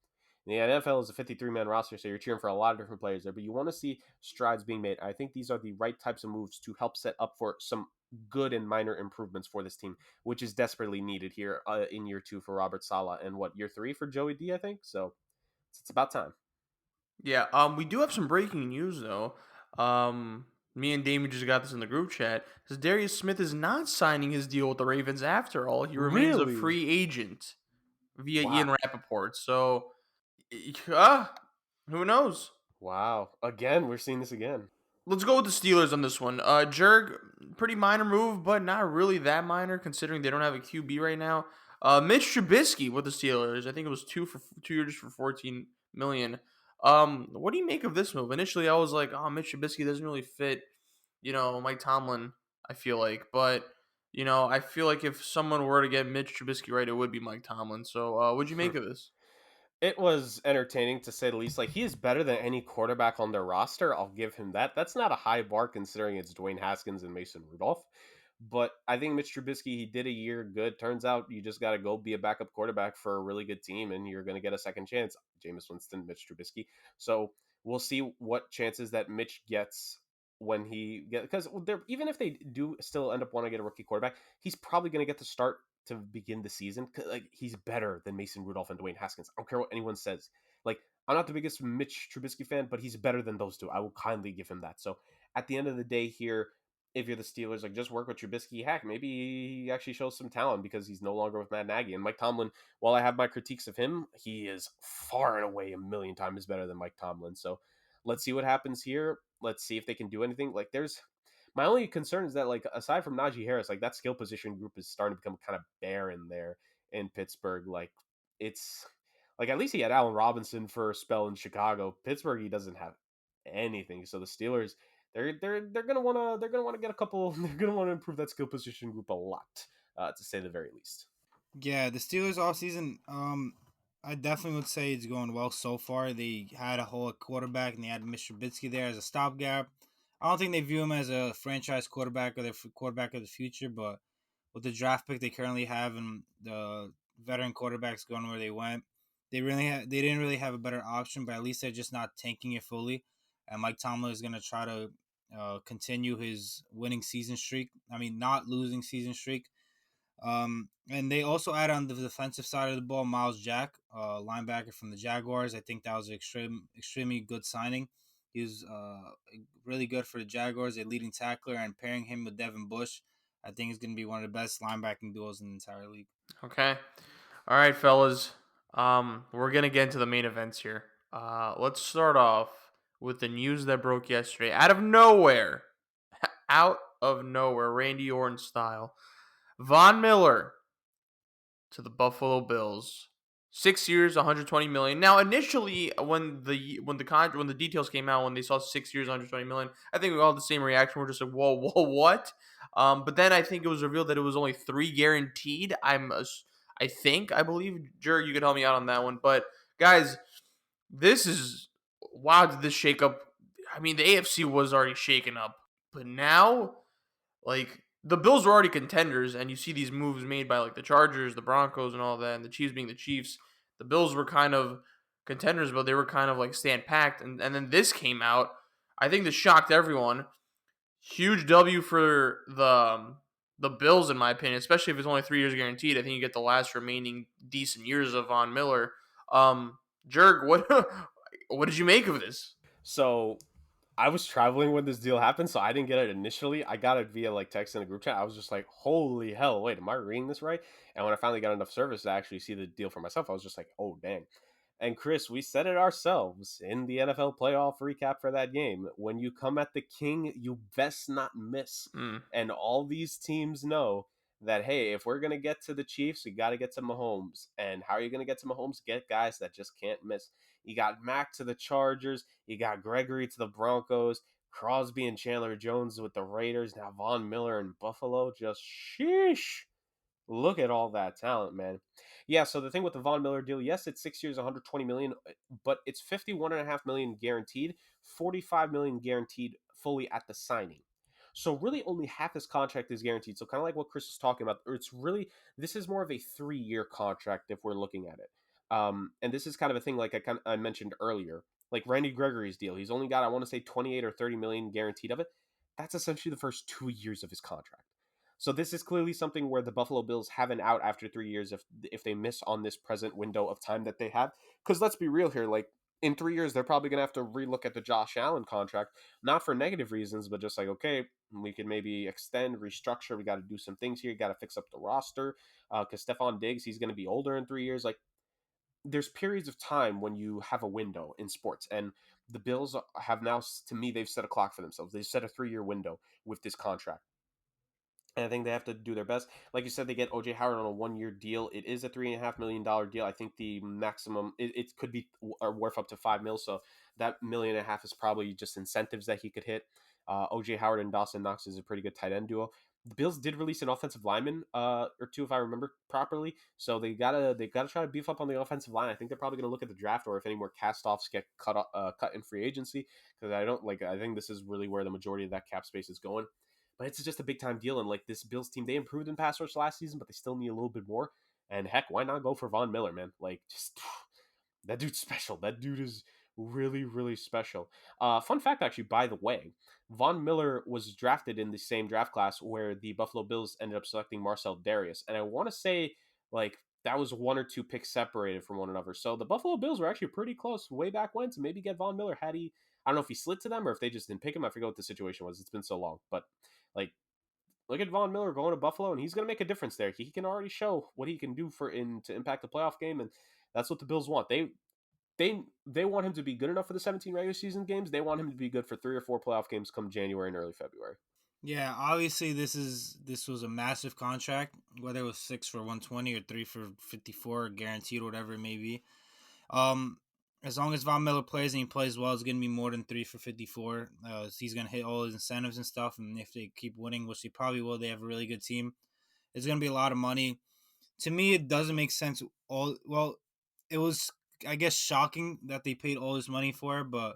The NFL is a 53-man roster, so you're cheering for a lot of different players there, but you want to see strides being made. I think these are the right types of moves to help set up for some good and minor improvements for this team, which is desperately needed here in year 2 for Robert Saleh, and year 3 for Joey D, I think. So it's about time. Yeah, we do have some breaking news though. Me and Damien just got this in the group chat. Says Darius Smith is not signing his deal with the Ravens after all. He remains a Really? free agent via Ian Wow. Rappaport. So, who knows? Wow. Again, we're seeing this again. Let's go with the Steelers on this one. Jurg, pretty minor move, but not really that minor considering they don't have a QB right now. Mitch Trubisky with the Steelers. I think it was 2 years for $14 million. What do you make of this move? Initially, I was like, oh, Mitch Trubisky doesn't really fit, Mike Tomlin, I feel like. But, I feel like if someone were to get Mitch Trubisky right, it would be Mike Tomlin. So, what'd you make of this? It was entertaining, to say the least. Like, he is better than any quarterback on their roster. I'll give him that. That's not a high bar considering it's Dwayne Haskins and Mason Rudolph. But I think Mitch Trubisky, he did a year good. Turns out you just got to go be a backup quarterback for a really good team, and you're going to get a second chance. Jameis Winston, Mitch Trubisky. So we'll see what chances that Mitch gets when he gets, because even if they do still end up wanting to get a rookie quarterback, he's probably going to get to start to begin the season. Like, he's better than Mason Rudolph and Dwayne Haskins. I don't care what anyone says. Like, I'm not the biggest Mitch Trubisky fan, but he's better than those two. I will kindly give him that. So at the end of the day here, if you're the Steelers, like, just work with Trubisky. Heck, maybe he actually shows some talent because he's no longer with Matt Nagy. And Mike Tomlin, while I have my critiques of him, he is far and away a million times better than Mike Tomlin. So let's see what happens here. Let's see if they can do anything. Like, my only concern is that, like, aside from Najee Harris, like, that skill position group is starting to become kind of barren there in Pittsburgh. Like, it's like, at least he had Allen Robinson for a spell in Chicago. Pittsburgh, he doesn't have anything. So the Steelers, they're gonna wanna get a couple. They're gonna want to improve that skill position group a lot, to say the very least. Yeah, the Steelers all season, I definitely would say it's going well so far. They had a whole quarterback and they had Mr. Trubisky there as a stopgap. I don't think they view him as a franchise quarterback or the quarterback of the future, but with the draft pick they currently have and the veteran quarterbacks going where they went, they didn't really have a better option. But at least they're just not tanking it fully. And Mike Tomlin is going to try to continue his winning season streak. I mean, not losing season streak. And they also add on the defensive side of the ball Miles Jack, linebacker from the Jaguars. I think that was an extremely good signing. He's really good for the Jaguars, a leading tackler, and pairing him with Devin Bush, I think is going to be one of the best linebacking duos in the entire league. Okay. All right, fellas. We're going to get into the main events here. Let's start off with the news that broke yesterday. Out of nowhere, Randy Orton style. Von Miller to the Buffalo Bills. 6 years, $120 million. Now, initially, when the details came out, when they saw 6 years, $120 million, I think we all had the same reaction. We're just like, whoa, what? But then I think it was revealed that it was only 3 guaranteed. I believe, Jurg, you could help me out on that one. But guys, this is wow. Did this shake up? I mean, the AFC was already shaken up, but now, like, the Bills were already contenders, and you see these moves made by, like, the Chargers, the Broncos, and all that, and the Chiefs being the Chiefs. The Bills were kind of contenders, but they were kind of, like, stand-packed. And then this came out. I think this shocked everyone. Huge W for the the Bills, in my opinion, especially if it's only 3 years guaranteed. I think you get the last remaining decent years of Von Miller. Jurg, what what did you make of this? So I was traveling when this deal happened, so I didn't get it initially. I got it via like text in a group chat. I was just like, "Holy hell! Wait, am I reading this right?" And when I finally got enough service to actually see the deal for myself, I was just like, "Oh dang!" And Chris, we said it ourselves in the NFL playoff recap for that game. When you come at the king, you best not miss. Mm. And all these teams know that, hey, if we're going to get to the Chiefs, we got to get to Mahomes. And how are you going to get to Mahomes? Get guys that just can't miss. You got Mac to the Chargers. You got Gregory to the Broncos. Crosby and Chandler Jones with the Raiders. Now Von Miller in Buffalo. Just sheesh. Look at all that talent, man. Yeah, so the thing with the Von Miller deal, yes, it's 6 years, 120 million, but it's 51.5 million guaranteed, 45 million guaranteed fully at the signing. So really only half his contract is guaranteed. So kind of like what Chris was talking about, it's really this is more of a 3-year contract if we're looking at it. And this is kind of a thing like I mentioned earlier, like Randy Gregory's deal. He's only got I want to say 28 or 30 million guaranteed of it. That's essentially the first 2 years of his contract. So this is clearly something where the Buffalo Bills have an out after 3 years if they miss on this present window of time that they have. Because let's be real here, like in 3 years they're probably gonna have to relook at the Josh Allen contract, not for negative reasons, but just like okay, we can maybe extend, restructure. We got to do some things here. Got to fix up the roster because Stephon Diggs he's gonna be older in 3 years. Like there's periods of time when you have a window in sports, and the Bills have now, to me, they've set a clock for themselves. They've set a 3-year window with this contract. And I think they have to do their best. Like you said, they get OJ Howard on a 1-year deal. It is a $3.5 million deal. I think the maximum it could be worth up to $5 million. So that $1.5 million is probably just incentives that he could hit. OJ Howard and Dawson Knox is a pretty good tight end duo. The Bills did release an offensive lineman or two, if I remember properly. So they gotta try to beef up on the offensive line. I think they're probably gonna look at the draft or if any more cast offs get cut in free agency because I think this is really where the majority of that cap space is going. But it's just a big time deal. And like this Bills team, they improved in pass rush last season, but they still need a little bit more. And heck, why not go for Von Miller, man? Like, just that dude's special. That dude is really, really special. Fun fact, actually, by the way, Von Miller was drafted in the same draft class where the Buffalo Bills ended up selecting Marcel Darius. And I want to say, like, that was 1 or 2 picks separated from one another. So the Buffalo Bills were actually pretty close way back when to maybe get Von Miller had he, I don't know if he slid to them or if they just didn't pick him. I forget what the situation was. It's been so long. But like, look at Von Miller going to Buffalo, and he's going to make a difference there. He can already show what he can do to impact the playoff game, and that's what the Bills want. They want him to be good enough for the 17 regular season games. They want him to be good for 3 or 4 playoff games come January and early February. Yeah, obviously this was a massive contract, whether it was 6 for 120 or 3 for 54, guaranteed, whatever it may be. As long as Von Miller plays and he plays well, it's gonna be more than 3 for 54. He's gonna hit all his incentives and stuff, and if they keep winning, which they probably will, they have a really good team. It's gonna be a lot of money. To me, it doesn't make sense. It was, I guess, shocking that they paid all this money for it, but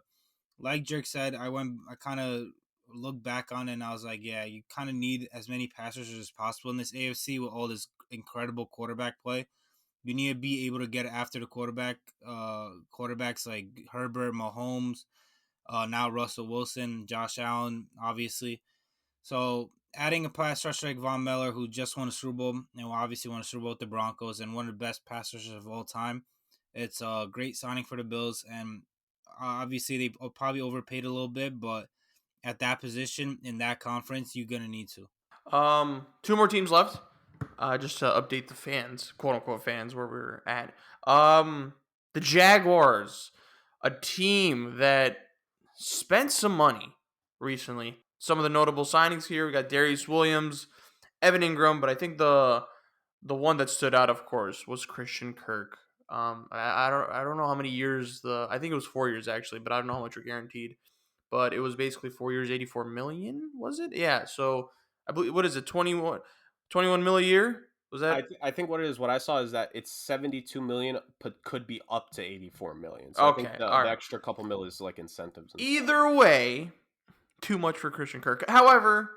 like Jurg said, I kind of looked back on it and I was like, yeah, you kind of need as many passers as possible in this AFC with all this incredible quarterback play. You need to be able to get after the quarterbacks like Herbert, Mahomes, now Russell Wilson, Josh Allen, obviously. So adding a pass rusher like Von Miller, who just won a Super Bowl and will obviously won a Super Bowl with the Broncos and one of the best pass rushers of all time, it's a great signing for the Bills. And obviously they probably overpaid a little bit, but at that position in that conference, you're gonna need to. 2 more teams left. Just to update the fans, quote unquote fans, where we're at. The Jaguars, a team that spent some money recently. Some of the notable signings here, we got Darius Williams, Evan Ingram, but I think the one that stood out, of course, was Christian Kirk. I don't know how many years I think it was 4 years actually, but I don't know how much are guaranteed. But it was basically 4 years, 84 million, was it? Yeah. So I believe what is it, 21 mil a year? Was that I think what I saw is that it's 72 million, but could be up to 84 million. So I think okay? the All right. extra couple mil is like incentives and stuff. Either way, too much for Christian Kirk. However,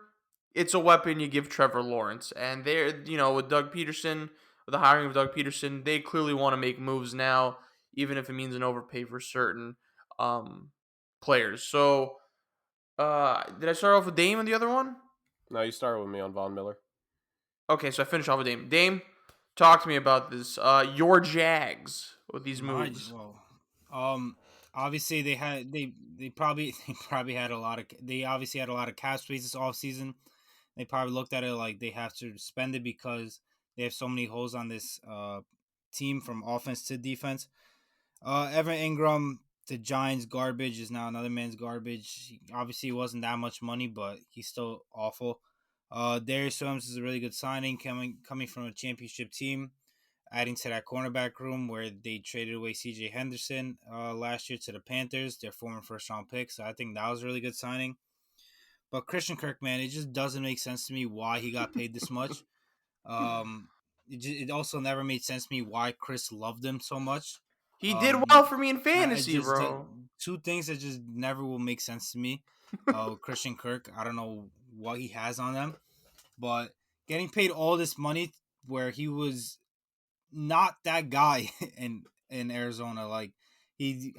it's a weapon you give Trevor Lawrence, and they're with Doug Peterson, with the hiring of Doug Peterson, they clearly want to make moves now, even if it means an overpay for certain players. So, did I start off with Dame and the other one? Now you start with me on Von Miller. Okay, so I finish off with Dame. Dame, talk to me about this. Your Jags with these moves. Well, um, obviously they probably they probably had a lot of they obviously had a lot of cap space this offseason. They probably looked at it like they have to spend it because they have so many holes on this team from offense to defense. Evan Ingram, the Giants' garbage is now another man's garbage. Obviously, it wasn't that much money, but he's still awful. Darius Williams is a really good signing coming from a championship team, adding to that cornerback room where they traded away C.J. Henderson last year to the Panthers, their former first-round pick. So I think that was a really good signing. But Christian Kirk, man, it just doesn't make sense to me why he got paid this much. It also never made sense to me why Chris loved him so much. He did well for me in I fantasy, just bro. two things that just never will make sense to me. Christian Kirk, I don't know what he has on them, but getting paid all this money where he was not that guy in Arizona. Like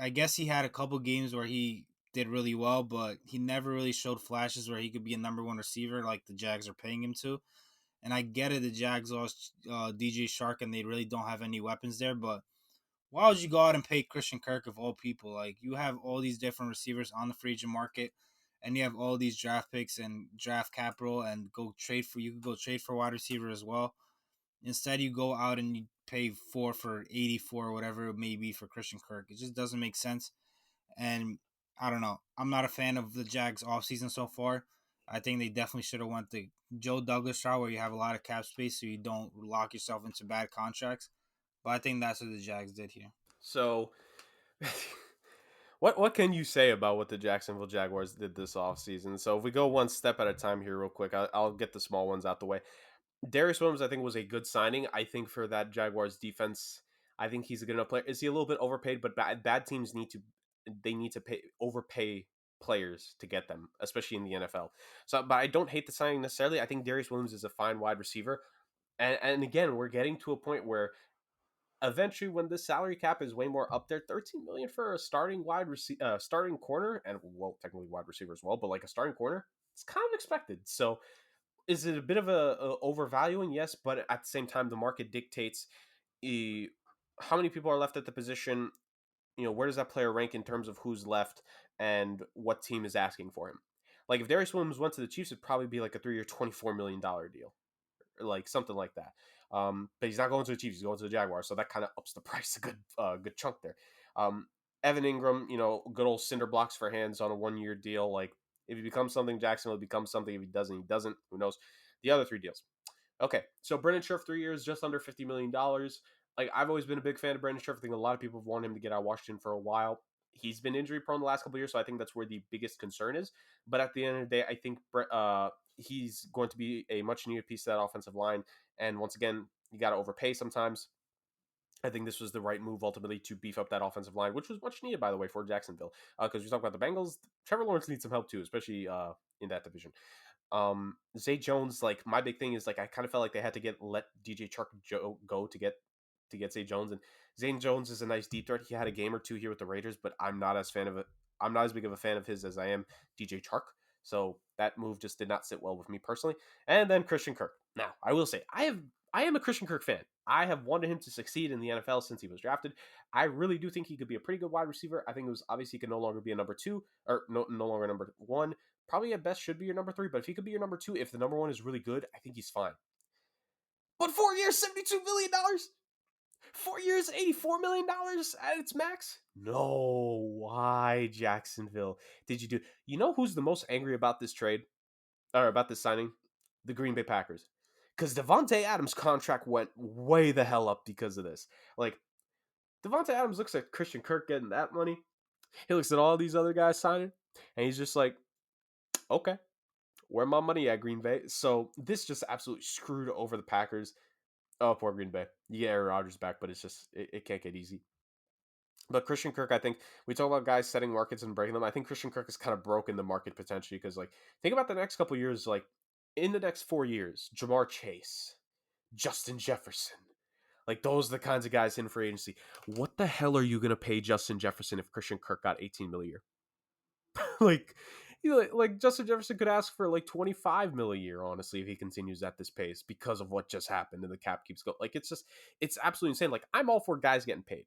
I guess he had a couple games where he did really well, but he never really showed flashes where he could be a number one receiver like the Jags are paying him to. And I get it, the Jags lost DJ Shark and they really don't have any weapons there, but why would you go out and pay Christian Kirk of all people? Like you have all these different receivers on the free agent market, and you have all these draft picks and draft capital, and you could go trade for wide receiver as well. Instead, you go out and you pay 4 for 84 or whatever it may be for Christian Kirk. It just doesn't make sense. And I don't know. I'm not a fan of the Jags offseason so far. I think they definitely should have went the Joe Douglas route where you have a lot of cap space so you don't lock yourself into bad contracts. But I think that's what the Jags did here. So, what can you say about what the Jacksonville Jaguars did this offseason? So if we go one step at a time here real quick, I'll get the small ones out the way. Darius Williams, I think, was a good signing. I think for that Jaguars defense, I think he's a good enough player. Is he a little bit overpaid? But bad teams need to overpay players to get them, especially in the NFL. So, but I don't hate the signing necessarily. I think Darius Williams is a fine wide receiver, and again, we're getting to a point where eventually, when the salary cap is way more up there, 13 million for a starting corner, and well, technically wide receiver as well, but like a starting corner, it's kind of expected. So is it a bit of a overvaluing? Yes, but at the same time, the market dictates how many people are left at the position. Where does that player rank in terms of who's left and what team is asking for him? Like if Darius Williams went to the Chiefs, it'd probably be like a 3-year, $24 million deal, or like something like that. But he's not going to the Chiefs; he's going to the Jaguars, so that kind of ups the price a good chunk there. Evan Ingram, good old cinder blocks for hands on a 1-year deal. Like if he becomes something, Jacksonville becomes something. If he doesn't, he doesn't. Who knows? The other 3 deals. Okay, so Brendan Scherf, 3 years, just under $50 million. Like I've always been a big fan of Brendan Scherf. I think a lot of people have wanted him to get out of Washington for a while. He's been injury prone the last couple of years, so I think that's where the biggest concern is. But at the end of the day, I think he's going to be a much needed piece of that offensive line. And once again, you got to overpay sometimes. I think this was the right move ultimately to beef up that offensive line, which was much needed, by the way, for Jacksonville. Because we talk about the Bengals, Trevor Lawrence needs some help too, especially in that division. Zay Jones, like my big thing is like I kind of felt like they had to let DJ Chark go to get Zay Jones, and Zay Jones is a nice deep threat. He had a game or two here with the Raiders, but I'm not as big of a fan of his as I am DJ Chark. So that move just did not sit well with me personally. And then Christian Kirk. Now I will say I am a Christian Kirk fan. I have wanted him to succeed in the NFL since he was drafted. I really do think he could be a pretty good wide receiver. I think it was obviously he could no longer be a number 2 or no longer number 1. Probably at best should be your number 3, but if he could be your number 2, if the number 1 is really good, I think he's fine. But 4 years, $72 million? 4 years, $84 million at its max? No, why, Jacksonville? Did you do? You know who's the most angry about this trade? Or about this signing? The Green Bay Packers. Because Devontae Adams' contract went way the hell up because of this. Like, Devontae Adams looks at Christian Kirk getting that money. He looks at all these other guys signing, and he's just like, okay, where my money at, Green Bay? So this just absolutely screwed over the Packers. Oh, poor Green Bay. You get Aaron Rodgers back, but it's just, it can't get easy. But Christian Kirk, I think, we talk about guys setting markets and breaking them. I think Christian Kirk has kind of broken the market potentially because, like, think about the next couple of years. Like, in the next 4 years, Jamar Chase, Justin Jefferson. Like, those are the kinds of guys in free agency. What the hell are you going to pay Justin Jefferson if Christian Kirk got $18 million a year? Like, like Justin Jefferson could ask for like 25 mil a year, honestly, if he continues at this pace because of what just happened and the cap keeps going. Like it's absolutely insane. Like I'm all for guys getting paid.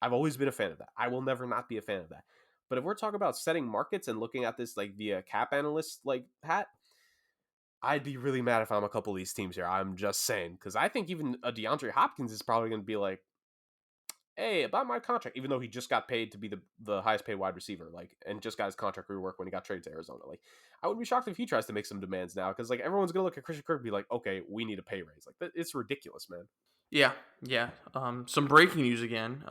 I've always been a fan of that. I will never not be a fan of that. But if we're talking about setting markets and looking at this like via cap analyst like hat, I'd be really mad if I'm a couple of these teams here. I'm just saying, because I think even a DeAndre Hopkins is probably going to be like, hey, about my contract, even though he just got paid to be the highest paid wide receiver, like, and just got his contract reworked when he got traded to Arizona. Like, I wouldn't be shocked if he tries to make some demands now, because like everyone's gonna look at Christian Kirk and be like, okay, we need a pay raise. Like, it's ridiculous, man. Yeah, yeah. Some breaking news again.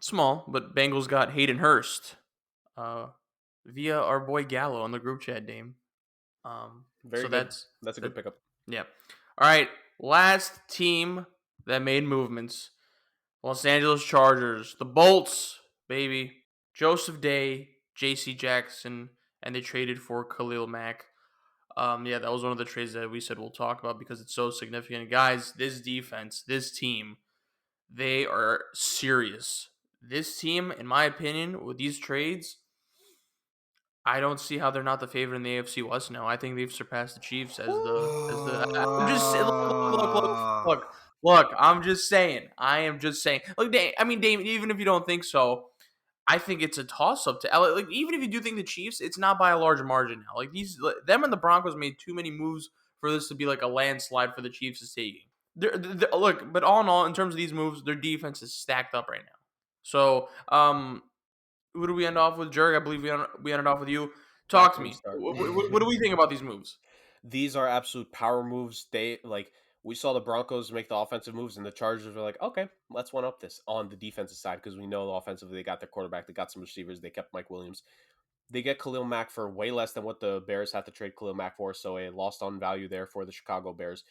Small, but Bengals got Hayden Hurst via our boy Gallo on the group chat name. Very So good. That's a good pickup. Yeah. All right. Last team that made movements: Los Angeles Chargers, the Bolts, baby. Joseph Day, J.C. Jackson, and they traded for Khalil Mack. Yeah, that was one of the trades that we said we'll talk about because it's so significant. Guys, this defense, this team, they are serious. This team, in my opinion, with these trades, I don't see how they're not the favorite in the AFC West now. I think they've surpassed the Chiefs as the. I'm just look. I'm just saying. I am just saying. Look, I mean, Dame. Even if you don't think so, I think it's a toss up to like. Even if you do think the Chiefs, it's not by a large margin now. Like them and the Broncos made too many moves for this to be like a landslide for the Chiefs is taking. Look, but all in all, in terms of these moves, their defense is stacked up right now. So, who do we end off with? Jurg, I believe we ended off with you. Talk Back to to the me. start. What do we think about these moves? These are absolute power moves. They like we saw the Broncos make the offensive moves, and the Chargers were like, okay, let's one up this on the defensive side because we know offensively they got their quarterback, they got some receivers, they kept Mike Williams. They get Khalil Mack for way less than what the Bears had to trade Khalil Mack for, so a lost on value there for the Chicago Bears.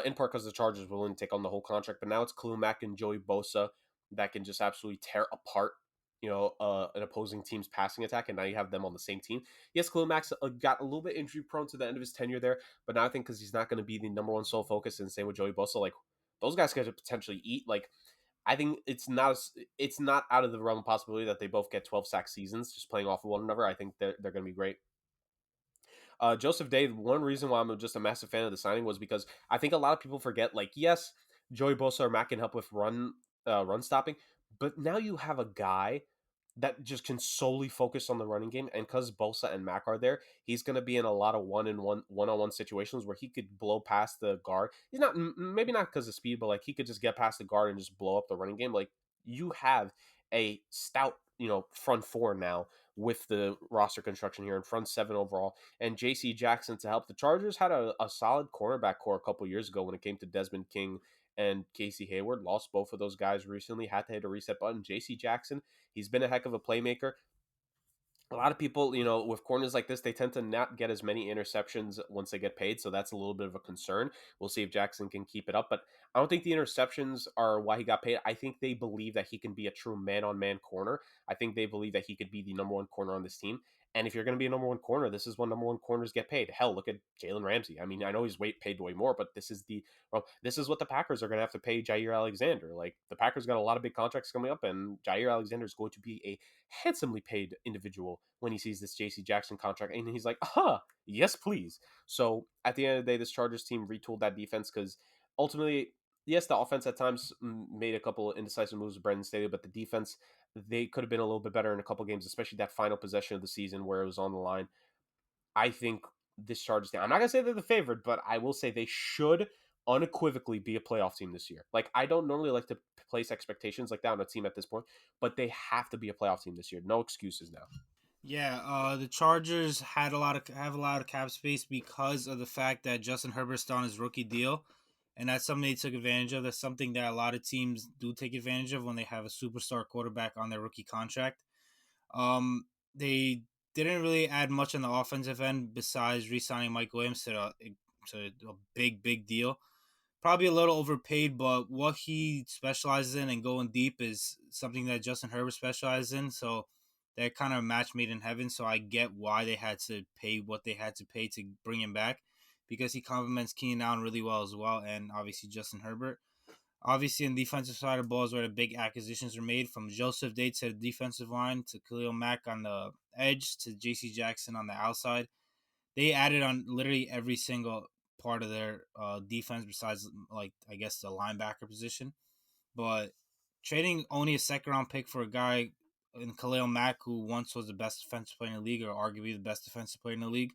In part because the Chargers were willing to take on the whole contract, but now it's Khalil Mack and Joey Bosa that can just absolutely tear apart, an opposing team's passing attack, and now you have them on the same team. Yes, Khalil Mack's got a little bit injury prone to the end of his tenure there, but now I think because he's not going to be the number one sole focus, and same with Joey Bosa, like those guys could potentially eat. Like I think it's not out of the realm of possibility that they both get 12 sack seasons just playing off of one another. I think they're going to be great. Joseph Day, one reason why I'm just a massive fan of the signing was because I think a lot of people forget, like, yes, Joey Bosa or Mack can help with run stopping, but now you have a guy that just can solely focus on the running game, and because Bosa and Mack are there, he's going to be in a lot of one-on-one situations where he could blow past the guard. He's not maybe not because of speed, but like he could just get past the guard and just blow up the running game. Like you have a stout, front four now with the roster construction here in front seven overall, and J.C. Jackson to help. The Chargers had a solid cornerback core a couple years ago when it came to Desmond King and Casey Hayward. Lost both of those guys recently, had to hit a reset button. J.C. Jackson, he's been a heck of a playmaker. A lot of people, with corners like this, they tend to not get as many interceptions once they get paid. So that's a little bit of a concern. We'll see if Jackson can keep it up. But I don't think the interceptions are why he got paid. I think they believe that he can be a true man-on-man corner. I think they believe that he could be the number one corner on this team. And if you're going to be a number one corner, this is when number one corners get paid. Hell, look at Jalen Ramsey. I mean, I know he's paid way more, but this is what the Packers are going to have to pay Jair Alexander. Like the Packers got a lot of big contracts coming up, and Jair Alexander is going to be a handsomely paid individual when he sees this JC Jackson contract, and he's like, yes, please. So at the end of the day, this Chargers team retooled that defense because ultimately, yes, the offense at times made a couple of indecisive moves with Brendan Staley, but the defense, they could have been a little bit better in a couple games, especially that final possession of the season where it was on the line. I think this Chargers team, I'm not going to say they're the favorite, but I will say they should unequivocally be a playoff team this year. Like, I don't normally like to place expectations like that on a team at this point, but they have to be a playoff team this year. No excuses now. Yeah, the Chargers have a lot of cap space because of the fact that Justin Herbert's on his rookie deal, and that's something they took advantage of. That's something that a lot of teams do take advantage of when they have a superstar quarterback on their rookie contract. They didn't really add much on the offensive end besides re-signing Mike Williams to a big deal. Probably a little overpaid, but what he specializes in and going deep is something that Justin Herbert specializes in. So that kind of a match made in heaven. So I get why they had to pay what they had to pay to bring him back because he complements Keenan Allen really well as well, and obviously Justin Herbert. Obviously, on the defensive side of the ball is where the big acquisitions are made, from Joseph Day to the defensive line to Khalil Mack on the edge to J.C. Jackson on the outside. they added on literally every single part of their defense besides, like, I guess the linebacker position. But trading only a second round pick for a guy in Khalil Mack, who once was the best defensive player in the league, or arguably the best defensive player in the league,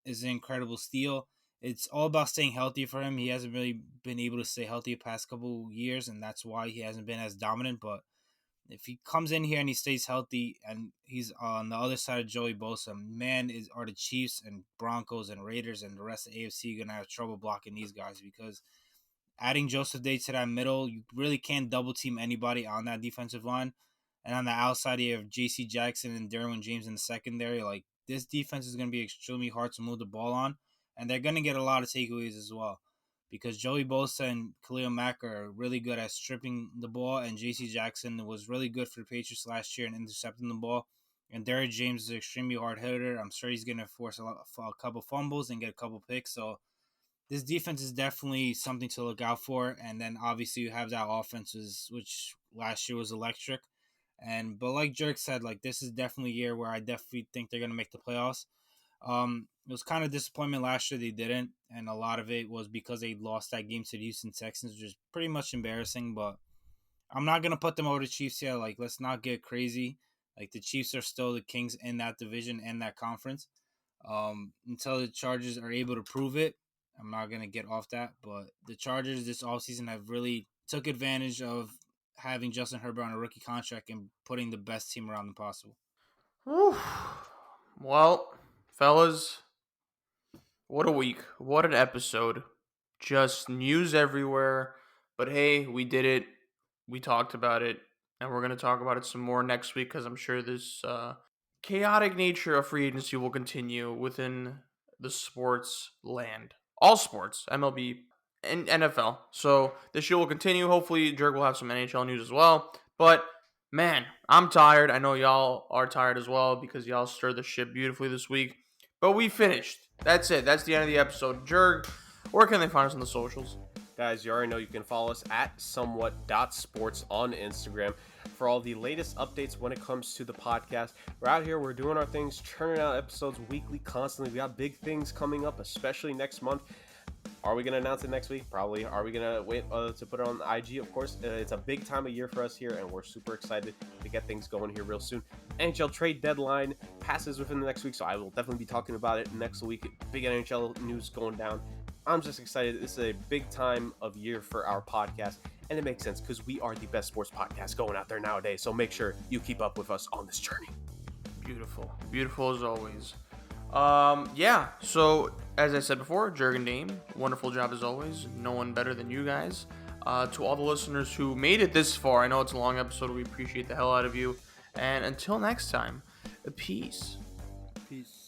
is an incredible steal. It's all about staying healthy for him. He hasn't really been able to stay healthy the past couple years, and that's why he hasn't been as dominant. But if he comes in here and he stays healthy, and he's on the other side of Joey Bosa, man, are the Chiefs and Broncos and Raiders and the rest of the AFC gonna have trouble blocking these guys, because adding Joseph Day to that middle, you really can't double team anybody on that defensive line. And on the outside, you have J.C. Jackson and Derwin James in the secondary. Like, this defense is going to be extremely hard to move the ball on, and they're going to get a lot of takeaways as well, because Joey Bosa and Khalil Mack are really good at stripping the ball, and J.C. Jackson was really good for the Patriots last year in intercepting the ball. And Derwin James is an extremely hard hitter. I'm sure he's going to force a couple fumbles and get a couple picks. So this defense is definitely something to look out for. And then obviously you have that offense, which last year was electric. But like Jurg said, like, this is definitely a year where I definitely think they're gonna make the playoffs. It was kind of disappointment last year they didn't, and a lot of it was because they lost that game to the Houston Texans, which is pretty much embarrassing. But I'm not gonna put them over the Chiefs yet. Like, let's not get crazy. Like, the Chiefs are still the kings in that division and that conference. Until the Chargers are able to prove it, I'm not going to get off that. But the Chargers this offseason have really took advantage of having Justin Herbert on a rookie contract and putting the best team around them possible. Whew. Well, fellas, what a week. What an episode. Just news everywhere. But hey, we did it. We talked about it. And we're going to talk about it some more next week, because I'm sure this chaotic nature of free agency will continue within the sports land. All sports, MLB and NFL. So this year will continue. Hopefully, Jurg will have some NHL news as well. But man, I'm tired. I know y'all are tired as well, because y'all stirred the ship beautifully this week. But we finished. That's it. That's the end of the episode. Jurg, where can they find us on the socials? Guys, you already know you can follow us at SomeWhat.Sports on Instagram for all the latest updates when it comes to the podcast. We're out here, we're doing our things, churning out episodes weekly, constantly. We got big things coming up, especially next month. Are we going to announce it next week? Probably. Are we going to wait to put it on IG? Of course. It's a big time of year for us here, and we're super excited to get things going here real soon. NHL trade deadline passes within the next week, so I will definitely be talking about it next week. Big NHL news going down. I'm just excited. This is a big time of year for our podcast, and it makes sense because we are the best sports podcast going out there nowadays. So make sure you keep up with us on this journey. Beautiful. Beautiful as always. Yeah, so as I said before, Jurg and Dame, wonderful job as always. No one better than you guys. To all the listeners who made it this far, I know it's a long episode. We appreciate the hell out of you. And until next time, peace. Peace.